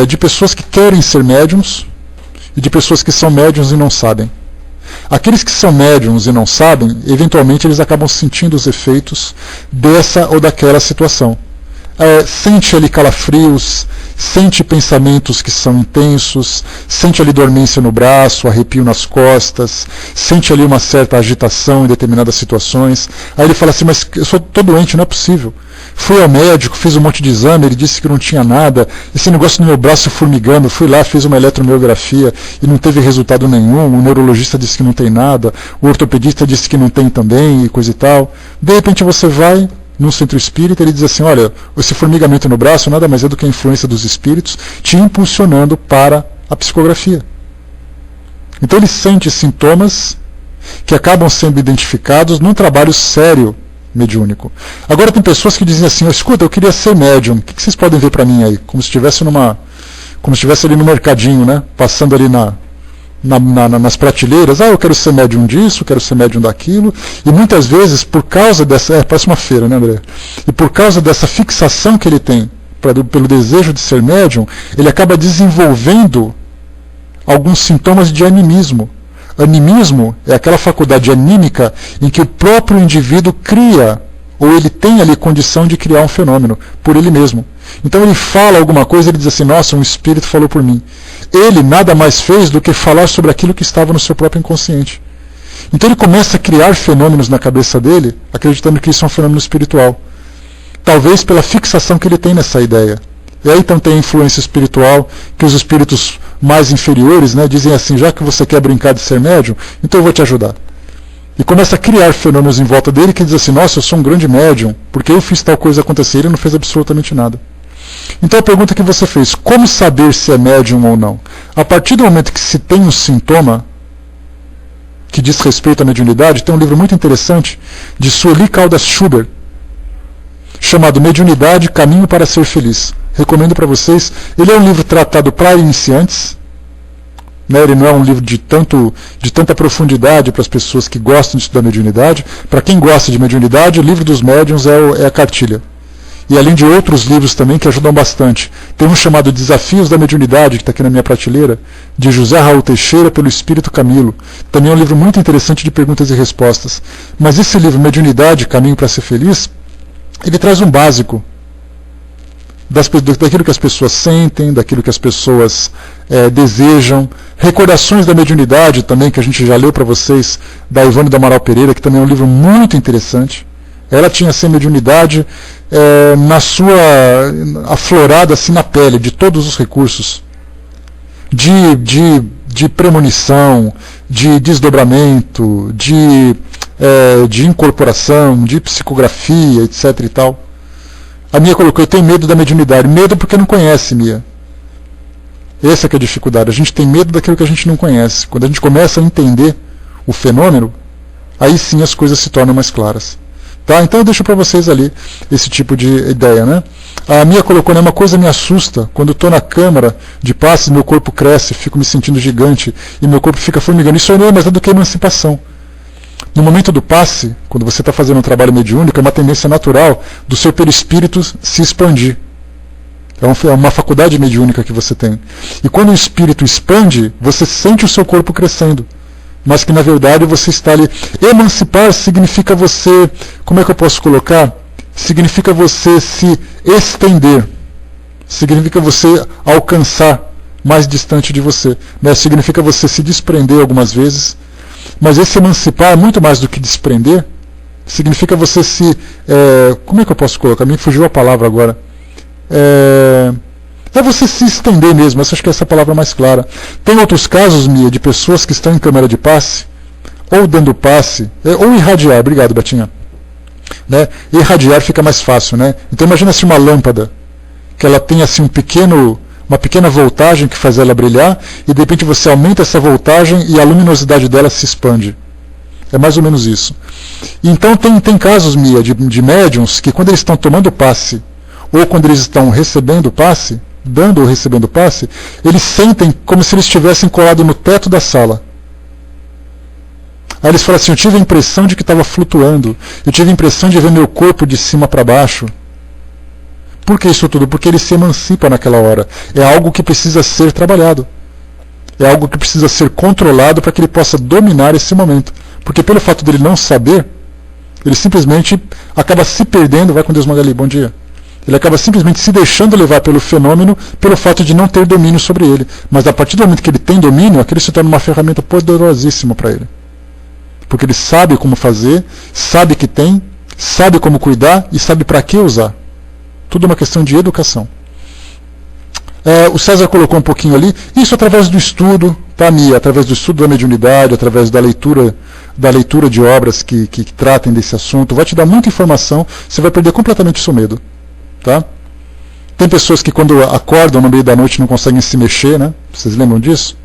De pessoas que querem ser médiums e de pessoas que são médiums e não sabem. Aqueles que são médiums e não sabem, eventualmente eles acabam sentindo os efeitos dessa ou daquela situação. Sente ali calafrios, sente pensamentos que são intensos, sente ali dormência no braço, arrepio nas costas, sente ali uma certa agitação em determinadas situações. Aí ele fala assim, mas eu estou doente, não é possível. Fui ao médico, fiz um monte de exame, ele disse que não tinha nada, esse negócio no meu braço formigando, fui lá, fiz uma eletromiografia e não teve resultado nenhum, o neurologista disse que não tem nada, o ortopedista disse que não tem também e coisa e tal. De repente você vai num centro espírita, ele diz assim, olha, esse formigamento no braço nada mais é do que a influência dos espíritos te impulsionando para a psicografia. Então ele sente sintomas que acabam sendo identificados num trabalho sério mediúnico. Agora tem pessoas que dizem assim, escuta, eu queria ser médium, o que vocês podem ver para mim aí? Como se estivesse ali no mercadinho, né? Passando ali nas prateleiras, eu quero ser médium disso, quero ser médium daquilo, e muitas vezes por causa dessa, parece uma feira, né, André? E por causa dessa fixação que ele tem pelo desejo de ser médium, ele acaba desenvolvendo alguns sintomas de animismo. Animismo é aquela faculdade anímica em que o próprio indivíduo cria, ou ele tem ali condição de criar um fenômeno por ele mesmo. Então ele fala alguma coisa, ele diz assim, nossa, um espírito falou por mim. Ele nada mais fez do que falar sobre aquilo que estava no seu próprio inconsciente. Então ele começa a criar fenômenos na cabeça dele, acreditando que isso é um fenômeno espiritual. Talvez pela fixação que ele tem nessa ideia. E aí então tem a influência espiritual, que os espíritos mais inferiores, né, dizem assim, já que você quer brincar de ser médium, então eu vou te ajudar. E começa a criar fenômenos em volta dele que diz assim, nossa, eu sou um grande médium, porque eu fiz tal coisa acontecer e ele não fez absolutamente nada. Então a pergunta que você fez, como saber se é médium ou não? A partir do momento que se tem um sintoma que diz respeito à mediunidade, tem um livro muito interessante de Sueli Caldas Schubert, chamado Mediunidade, Caminho para Ser Feliz. Recomendo para vocês. Ele é um livro tratado para iniciantes, né? Ele não é um livro de tanta profundidade para as pessoas que gostam de estudar mediunidade. Para quem gosta de mediunidade, o livro dos médiuns é a cartilha. E além de outros livros também que ajudam bastante. Tem um chamado Desafios da Mediunidade, que está aqui na minha prateleira, de José Raul Teixeira, pelo Espírito Camilo. Também é um livro muito interessante de perguntas e respostas. Mas esse livro, Mediunidade, Caminho para Ser Feliz, ele traz um básico daquilo que as pessoas sentem, daquilo que as pessoas desejam. Recordações da Mediunidade também, que a gente já leu para vocês, da Ivone do Amaral Pereira, que também é um livro muito interessante. Ela tinha essa mediunidade aflorada assim na pele, de todos os recursos. De premonição, de desdobramento, de incorporação, de psicografia, etc. e tal. A Mia colocou, eu tenho medo da mediunidade. Medo porque não conhece, Mia. Essa que é a dificuldade. A gente tem medo daquilo que a gente não conhece. Quando a gente começa a entender o fenômeno, aí sim as coisas se tornam mais claras. Tá? Então eu deixo para vocês ali esse tipo de ideia, né? A Mia colocou, né, uma coisa me assusta, quando estou na câmara de passes, meu corpo cresce, fico me sentindo gigante e meu corpo fica formigando. Isso não é mais nada do que emancipação. No momento do passe, quando você está fazendo um trabalho mediúnico, é uma tendência natural do seu perispírito se expandir. É uma faculdade mediúnica que você tem. E quando o espírito expande, você sente o seu corpo crescendo. Mas que na verdade você está ali. Emancipar significa você, como é que eu posso colocar? Significa você se estender. Significa você alcançar mais distante de você. Né? Significa você se desprender algumas vezes, mas esse emancipar é muito mais do que desprender. Significa você se... como é que eu posso colocar? Me fugiu a palavra agora. É você se estender mesmo. Acho que essa é a palavra mais clara. Tem outros casos, Mia, de pessoas que estão em câmara de passe, ou dando passe, ou irradiar. Obrigado, Betinha. Né? Irradiar fica mais fácil, né? Então imagina assim uma lâmpada, que ela tem assim uma pequena voltagem que faz ela brilhar, e de repente você aumenta essa voltagem e a luminosidade dela se expande. É mais ou menos isso. Então tem casos, Mia, de médiums que quando eles estão tomando passe, ou quando eles estão recebendo passe, dando ou recebendo passe, eles sentem como se eles estivessem colados no teto da sala. Aí eles falam assim, eu tive a impressão de que estava flutuando, eu tive a impressão de ver meu corpo de cima para baixo. Por que isso tudo? Porque ele se emancipa naquela hora. É algo que precisa ser trabalhado. É algo que precisa ser controlado para que ele possa dominar esse momento. Porque pelo fato dele não saber, ele simplesmente acaba se perdendo. Vai com Deus, Magali, bom dia. Ele acaba simplesmente se deixando levar pelo fenômeno, pelo fato de não ter domínio sobre ele. Mas a partir do momento que ele tem domínio, aquilo se torna uma ferramenta poderosíssima para ele. Porque ele sabe como fazer, sabe que tem, sabe como cuidar e sabe para que usar. Tudo uma questão de educação. O César colocou um pouquinho ali, isso através do estudo, tá, Mia? Através do estudo da mediunidade, através da leitura de obras que tratem desse assunto, vai te dar muita informação, você vai perder completamente o seu medo. Tá? Tem pessoas que quando acordam no meio da noite não conseguem se mexer, né? Vocês lembram disso?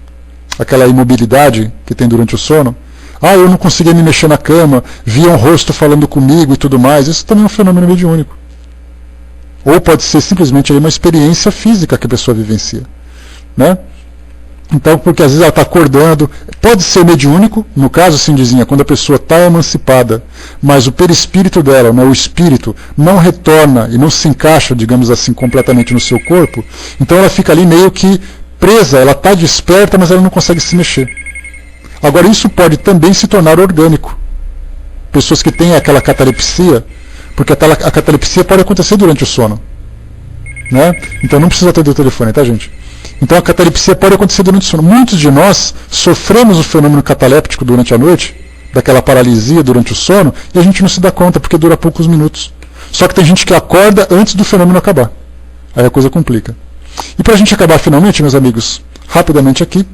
Aquela imobilidade que tem durante o sono. Eu não conseguia me mexer na cama, via um rosto falando comigo e tudo mais. Isso também é um fenômeno mediúnico. Ou pode ser simplesmente uma experiência física que a pessoa vivencia. Né? Então, porque às vezes ela está acordando, pode ser mediúnico, no caso, Cindizinha, quando a pessoa está emancipada, mas o perispírito dela, né, o espírito, não retorna e não se encaixa, digamos assim, completamente no seu corpo, então ela fica ali meio que presa, ela está desperta, mas ela não consegue se mexer. Agora, isso pode também se tornar orgânico. Pessoas que têm aquela catalepsia, porque a catalepsia pode acontecer durante o sono. Né? Então não precisa ter do telefone, tá, gente? Então a catalepsia pode acontecer durante o sono. Muitos de nós sofremos o fenômeno cataléptico durante a noite, daquela paralisia durante o sono, e a gente não se dá conta, porque dura poucos minutos. Só que tem gente que acorda antes do fenômeno acabar. Aí a coisa complica. E para a gente acabar finalmente, meus amigos, rapidamente aqui,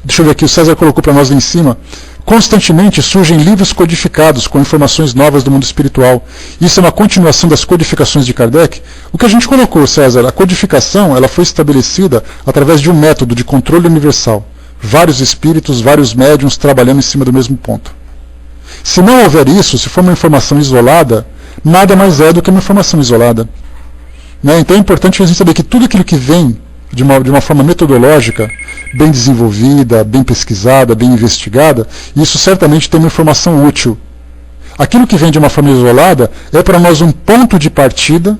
deixa eu ver aqui, o César colocou para nós lá em cima, constantemente surgem livros codificados com informações novas do mundo espiritual. Isso é uma continuação das codificações de Kardec. O que a gente colocou, César, a codificação ela foi estabelecida através de um método de controle universal. Vários espíritos, vários médiuns trabalhando em cima do mesmo ponto. Se não houver isso, se for uma informação isolada, nada mais é do que uma informação isolada. Né? Então é importante a gente saber que tudo aquilo que vem de uma forma metodológica, bem desenvolvida, bem pesquisada, bem investigada, isso certamente tem uma informação útil. Aquilo que vem de uma forma isolada é para nós um ponto de partida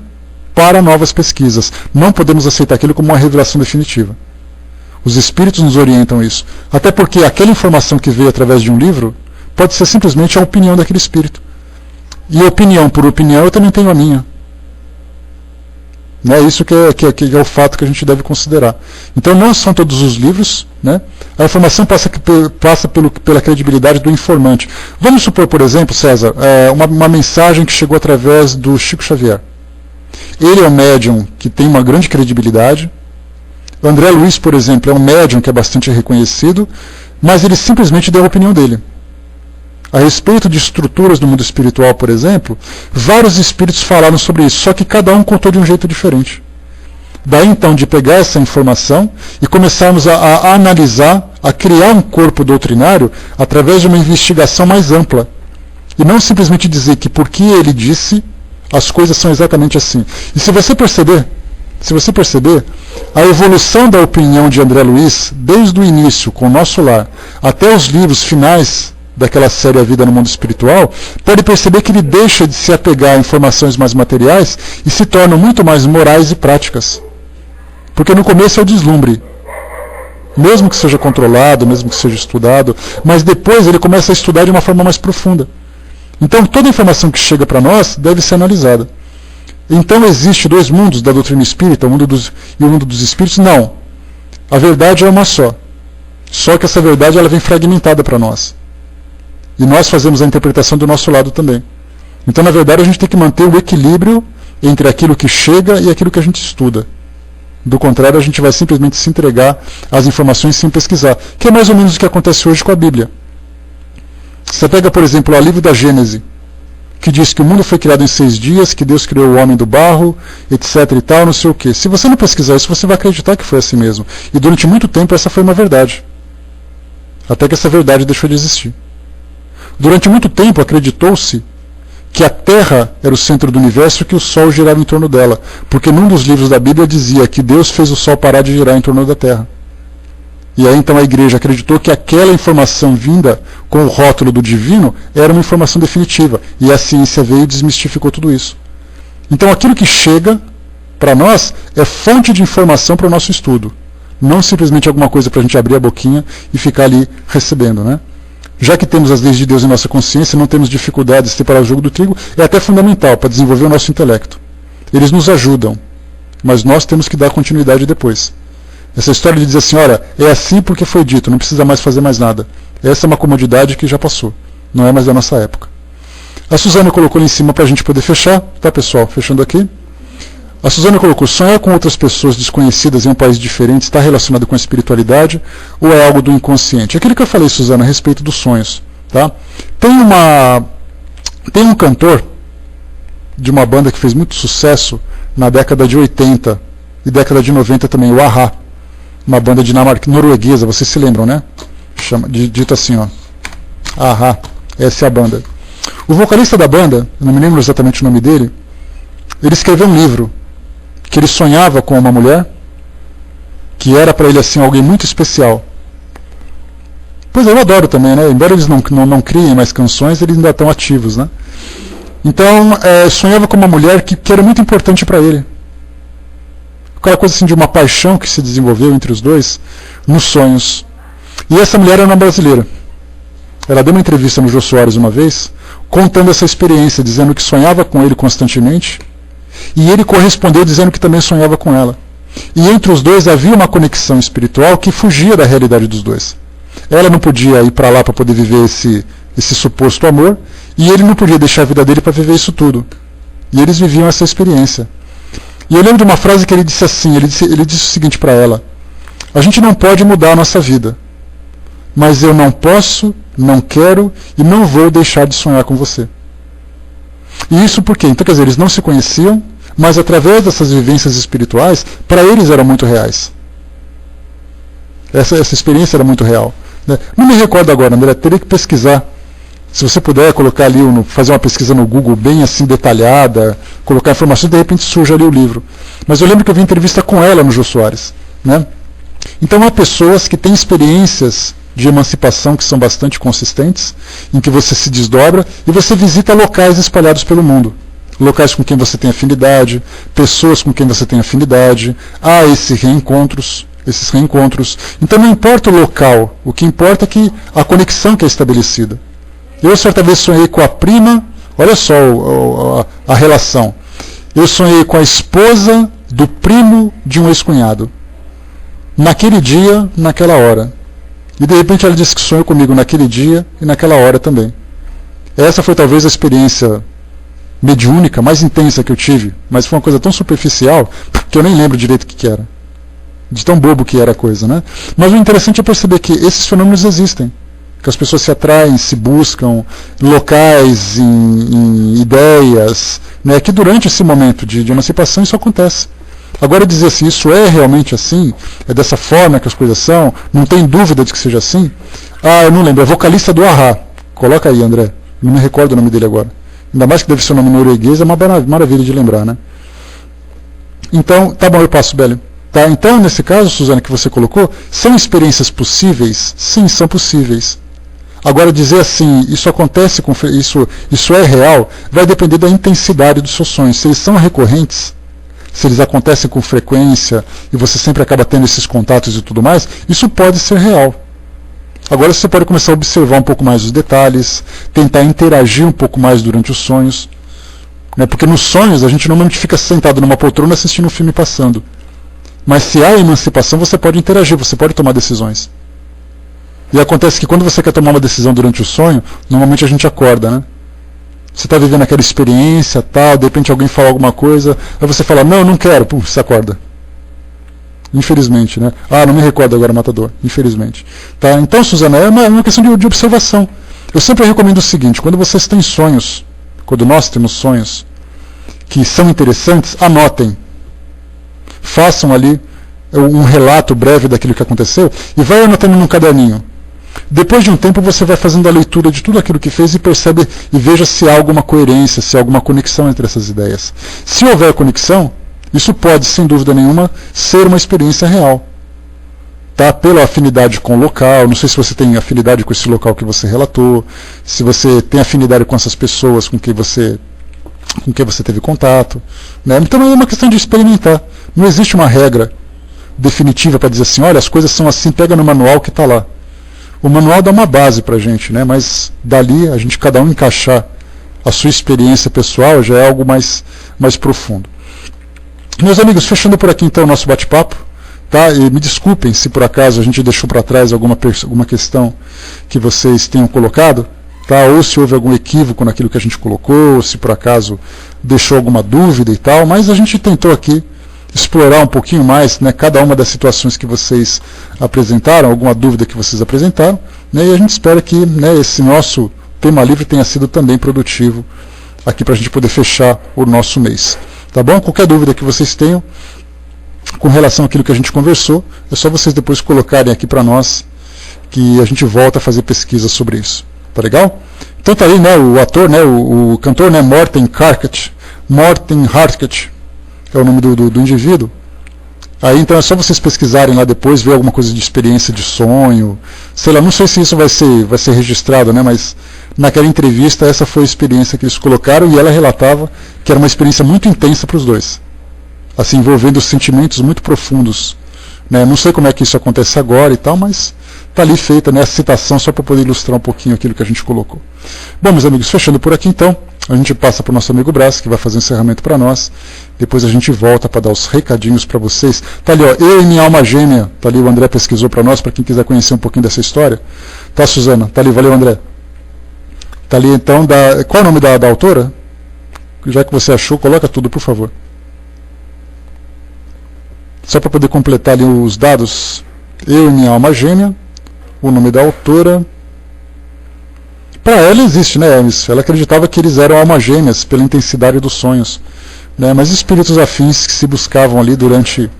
para novas pesquisas. Não podemos aceitar aquilo como uma revelação definitiva. Os espíritos nos orientam isso. Até porque aquela informação que veio através de um livro pode ser simplesmente a opinião daquele espírito. E opinião por opinião eu também tenho a minha. Né? Isso que é o fato que a gente deve considerar. Então não são todos os livros, né? A informação passa pela credibilidade do informante. Vamos supor, por exemplo, César, uma mensagem que chegou através do Chico Xavier. Ele é um médium que tem uma grande credibilidade. O André Luiz, por exemplo, é um médium que é bastante reconhecido, mas ele simplesmente deu a opinião dele. A respeito de estruturas do mundo espiritual, por exemplo, vários espíritos falaram sobre isso, só que cada um contou de um jeito diferente. Daí então de pegar essa informação e começarmos a analisar, a criar um corpo doutrinário através de uma investigação mais ampla. E não simplesmente dizer que porque ele disse, as coisas são exatamente assim. E se você perceber, a evolução da opinião de André Luiz, desde o início, com o Nosso Lar, até os livros finais daquela série A Vida no Mundo Espiritual, pode perceber que ele deixa de se apegar a informações mais materiais e se tornam muito mais morais e práticas. Porque no começo é o deslumbre. Mesmo que seja controlado, mesmo que seja estudado, mas depois ele começa a estudar de uma forma mais profunda. Então toda informação que chega para nós deve ser analisada. Então existe dois mundos da doutrina espírita, o mundo e o mundo dos espíritos? Não. A verdade é uma só. Só que essa verdade ela vem fragmentada para nós. E nós fazemos a interpretação do nosso lado também. Então, na verdade, a gente tem que manter o equilíbrio entre aquilo que chega e aquilo que a gente estuda. Do contrário, a gente vai simplesmente se entregar às informações sem pesquisar, que é mais ou menos o que acontece hoje com a Bíblia. Você pega, por exemplo, o livro da Gênesis, que diz que o mundo foi criado em 6 dias, que Deus criou o homem do barro, etc e tal, não sei o quê. Se você não pesquisar isso, você vai acreditar que foi assim mesmo. E durante muito tempo essa foi uma verdade. Até que essa verdade deixou de existir. Durante muito tempo acreditou-se que a Terra era o centro do universo e que o Sol girava em torno dela. Porque num dos livros da Bíblia dizia que Deus fez o Sol parar de girar em torno da Terra. E aí então a igreja acreditou que aquela informação vinda com o rótulo do divino era uma informação definitiva. E a ciência veio e desmistificou tudo isso. Então aquilo que chega para nós é fonte de informação para o nosso estudo. Não simplesmente alguma coisa para a gente abrir a boquinha e ficar ali recebendo, né? Já que temos as leis de Deus em nossa consciência, não temos dificuldade de separar o jogo do trigo, é até fundamental para desenvolver o nosso intelecto. Eles nos ajudam, mas nós temos que dar continuidade depois. Essa história de dizer assim, olha, é assim porque foi dito, não precisa mais fazer mais nada. Essa é uma comodidade que já passou, não é mais da nossa época. A Suzana colocou ali em cima para a gente poder fechar, tá pessoal? Fechando aqui. A Suzana colocou, sonhar com outras pessoas desconhecidas em um país diferente está relacionado com a espiritualidade ou é algo do inconsciente? Aquilo que eu falei, Suzana, a respeito dos sonhos. Tá? Tem um cantor de uma banda que fez muito sucesso na década de 80 e década de 90 também, o A-ha. Uma banda norueguesa, vocês se lembram, né? Dito assim, ó. A-ha, essa é a banda. O vocalista da banda, eu não me lembro exatamente o nome dele, ele escreveu um livro que ele sonhava com uma mulher que era para ele assim alguém muito especial. Pois eu adoro também, né? Embora eles não criem mais canções, eles ainda estão ativos, né? Então, sonhava com uma mulher que era muito importante para ele. Aquela coisa assim de uma paixão que se desenvolveu entre os dois nos sonhos. E essa mulher era uma brasileira. Ela deu uma entrevista no Jô Soares uma vez, contando essa experiência, dizendo que sonhava com ele constantemente. E ele correspondeu dizendo que também sonhava com ela. E entre os dois havia uma conexão espiritual que fugia da realidade dos dois. Ela não podia ir para lá para poder viver esse suposto amor, e ele não podia deixar a vida dele para viver isso tudo. E eles viviam essa experiência. E eu lembro de uma frase que ele disse assim, ele disse o seguinte para ela: a gente não pode mudar a nossa vida, mas eu não posso, não quero e não vou deixar de sonhar com você. E isso por quê? Então, quer dizer, eles não se conheciam, mas através dessas vivências espirituais, para eles eram muito reais. Essa experiência era muito real. Né? Não me recordo agora, André, teria que pesquisar. Se você puder colocar ali, fazer uma pesquisa no Google bem assim detalhada, colocar informações, de repente surge ali o livro. Mas eu lembro que eu vi entrevista com ela no Jô Soares. Né? Então há pessoas que têm experiências de emancipação que são bastante consistentes, em que você se desdobra e você visita locais espalhados pelo mundo. Locais com quem você tem afinidade, pessoas com quem você tem afinidade, há esses reencontros. Então não importa o local, o que importa é que a conexão que é estabelecida. Eu certa vez sonhei com a prima, olha só a relação. Eu sonhei com a esposa do primo de um ex-cunhado. Naquele dia, naquela hora. E de repente ela disse que sonhou comigo naquele dia e naquela hora também. Essa foi talvez a experiência mediúnica mais intensa que eu tive, mas foi uma coisa tão superficial que eu nem lembro direito o que era. De tão bobo que era a coisa, né? Mas o interessante é perceber que esses fenômenos existem. Que as pessoas se atraem, se buscam locais, em ideias, né? Que durante esse momento de emancipação isso acontece. Agora dizer assim, isso é realmente assim, é dessa forma que as coisas são, não tem dúvida de que seja assim. Ah, eu não lembro, é vocalista do A-ha. Coloca aí, André. Não me recordo o nome dele agora. Ainda mais que deve ser um nome norueguês, é uma maravilha de lembrar, né? Então, tá bom, eu passo, Bélio. Tá? Então, nesse caso, Suzana, que você colocou, são experiências possíveis? Sim, são possíveis. Agora, dizer assim, isso acontece, isso é real, vai depender da intensidade dos seus sonhos. Se eles são recorrentes, se eles acontecem com frequência e você sempre acaba tendo esses contatos e tudo mais, isso pode ser real. Agora você pode começar a observar um pouco mais os detalhes, tentar interagir um pouco mais durante os sonhos. Né? Porque nos sonhos a gente normalmente fica sentado numa poltrona assistindo um filme passando. Mas se há emancipação, você pode interagir, você pode tomar decisões. E acontece que quando você quer tomar uma decisão durante o sonho, normalmente a gente acorda, né? Você está vivendo aquela experiência, tal, de repente alguém fala alguma coisa, aí você fala, não, não quero, pum, você acorda. Infelizmente, né? Ah, não me recordo agora, matador. Infelizmente. Tá? Então, Suzana, é uma questão de observação. Eu sempre recomendo o seguinte, quando vocês têm sonhos, quando nós temos sonhos que são interessantes, anotem. Façam ali um relato breve daquilo que aconteceu e vai anotando num caderninho. Depois de um tempo você vai fazendo a leitura de tudo aquilo que fez e percebe e veja se há alguma coerência, se há alguma conexão entre essas ideias. Se houver conexão, isso pode, sem dúvida nenhuma, ser uma experiência real. Tá? Pela afinidade com o local, não sei se você tem afinidade com esse local que você relatou, se você tem afinidade com essas pessoas com quem você teve contato. Né? Então é uma questão de experimentar. Não existe uma regra definitiva para dizer assim, olha, as coisas são assim, pega no manual que está lá. O manual dá uma base para a gente, né? Mas dali, a gente cada um encaixar a sua experiência pessoal já é algo mais profundo. Meus amigos, fechando por aqui então o nosso bate-papo, tá? E me desculpem se por acaso a gente deixou para trás alguma questão que vocês tenham colocado, tá? Ou se houve algum equívoco naquilo que a gente colocou, ou se por acaso deixou alguma dúvida e tal, mas a gente tentou aqui explorar um pouquinho mais, né, cada uma das situações que vocês apresentaram, alguma dúvida que vocês apresentaram, né, e a gente espera que, né, esse nosso tema livre tenha sido também produtivo aqui para a gente poder fechar o nosso mês. Tá bom? Qualquer dúvida que vocês tenham com relação àquilo que a gente conversou, é só vocês depois colocarem aqui para nós, que a gente volta a fazer pesquisa sobre isso. Tá legal? Então tá aí, né, o ator, né, o cantor, né, Morten Harket, é o nome do indivíduo. Aí então é só vocês pesquisarem lá depois, ver alguma coisa de experiência de sonho, sei lá, não sei se isso vai ser registrado, né, mas naquela entrevista essa foi a experiência que eles colocaram e ela relatava que era uma experiência muito intensa para os dois, assim, envolvendo sentimentos muito profundos, né, não sei como é que isso acontece agora e tal, mas está ali feita, né, a citação só para poder ilustrar um pouquinho aquilo que a gente colocou. Bom, meus amigos, fechando por aqui então, a gente passa para o nosso amigo Brás, que vai fazer um encerramento para nós. Depois a gente volta para dar os recadinhos para vocês. Tá ali, ó, Eu e Minha Alma Gêmea. Tá ali, o André pesquisou para nós, para quem quiser conhecer um pouquinho dessa história. Tá, Suzana? Tá ali, valeu, André. Tá ali, então, qual é o nome da autora? Já que você achou, coloca tudo, por favor. Só para poder completar ali os dados. Eu e Minha Alma Gêmea. O nome da autora... Para ela existe, né, Hermes? Ela acreditava que eles eram almas gêmeas pela intensidade dos sonhos, né? Mas espíritos afins que se buscavam ali durante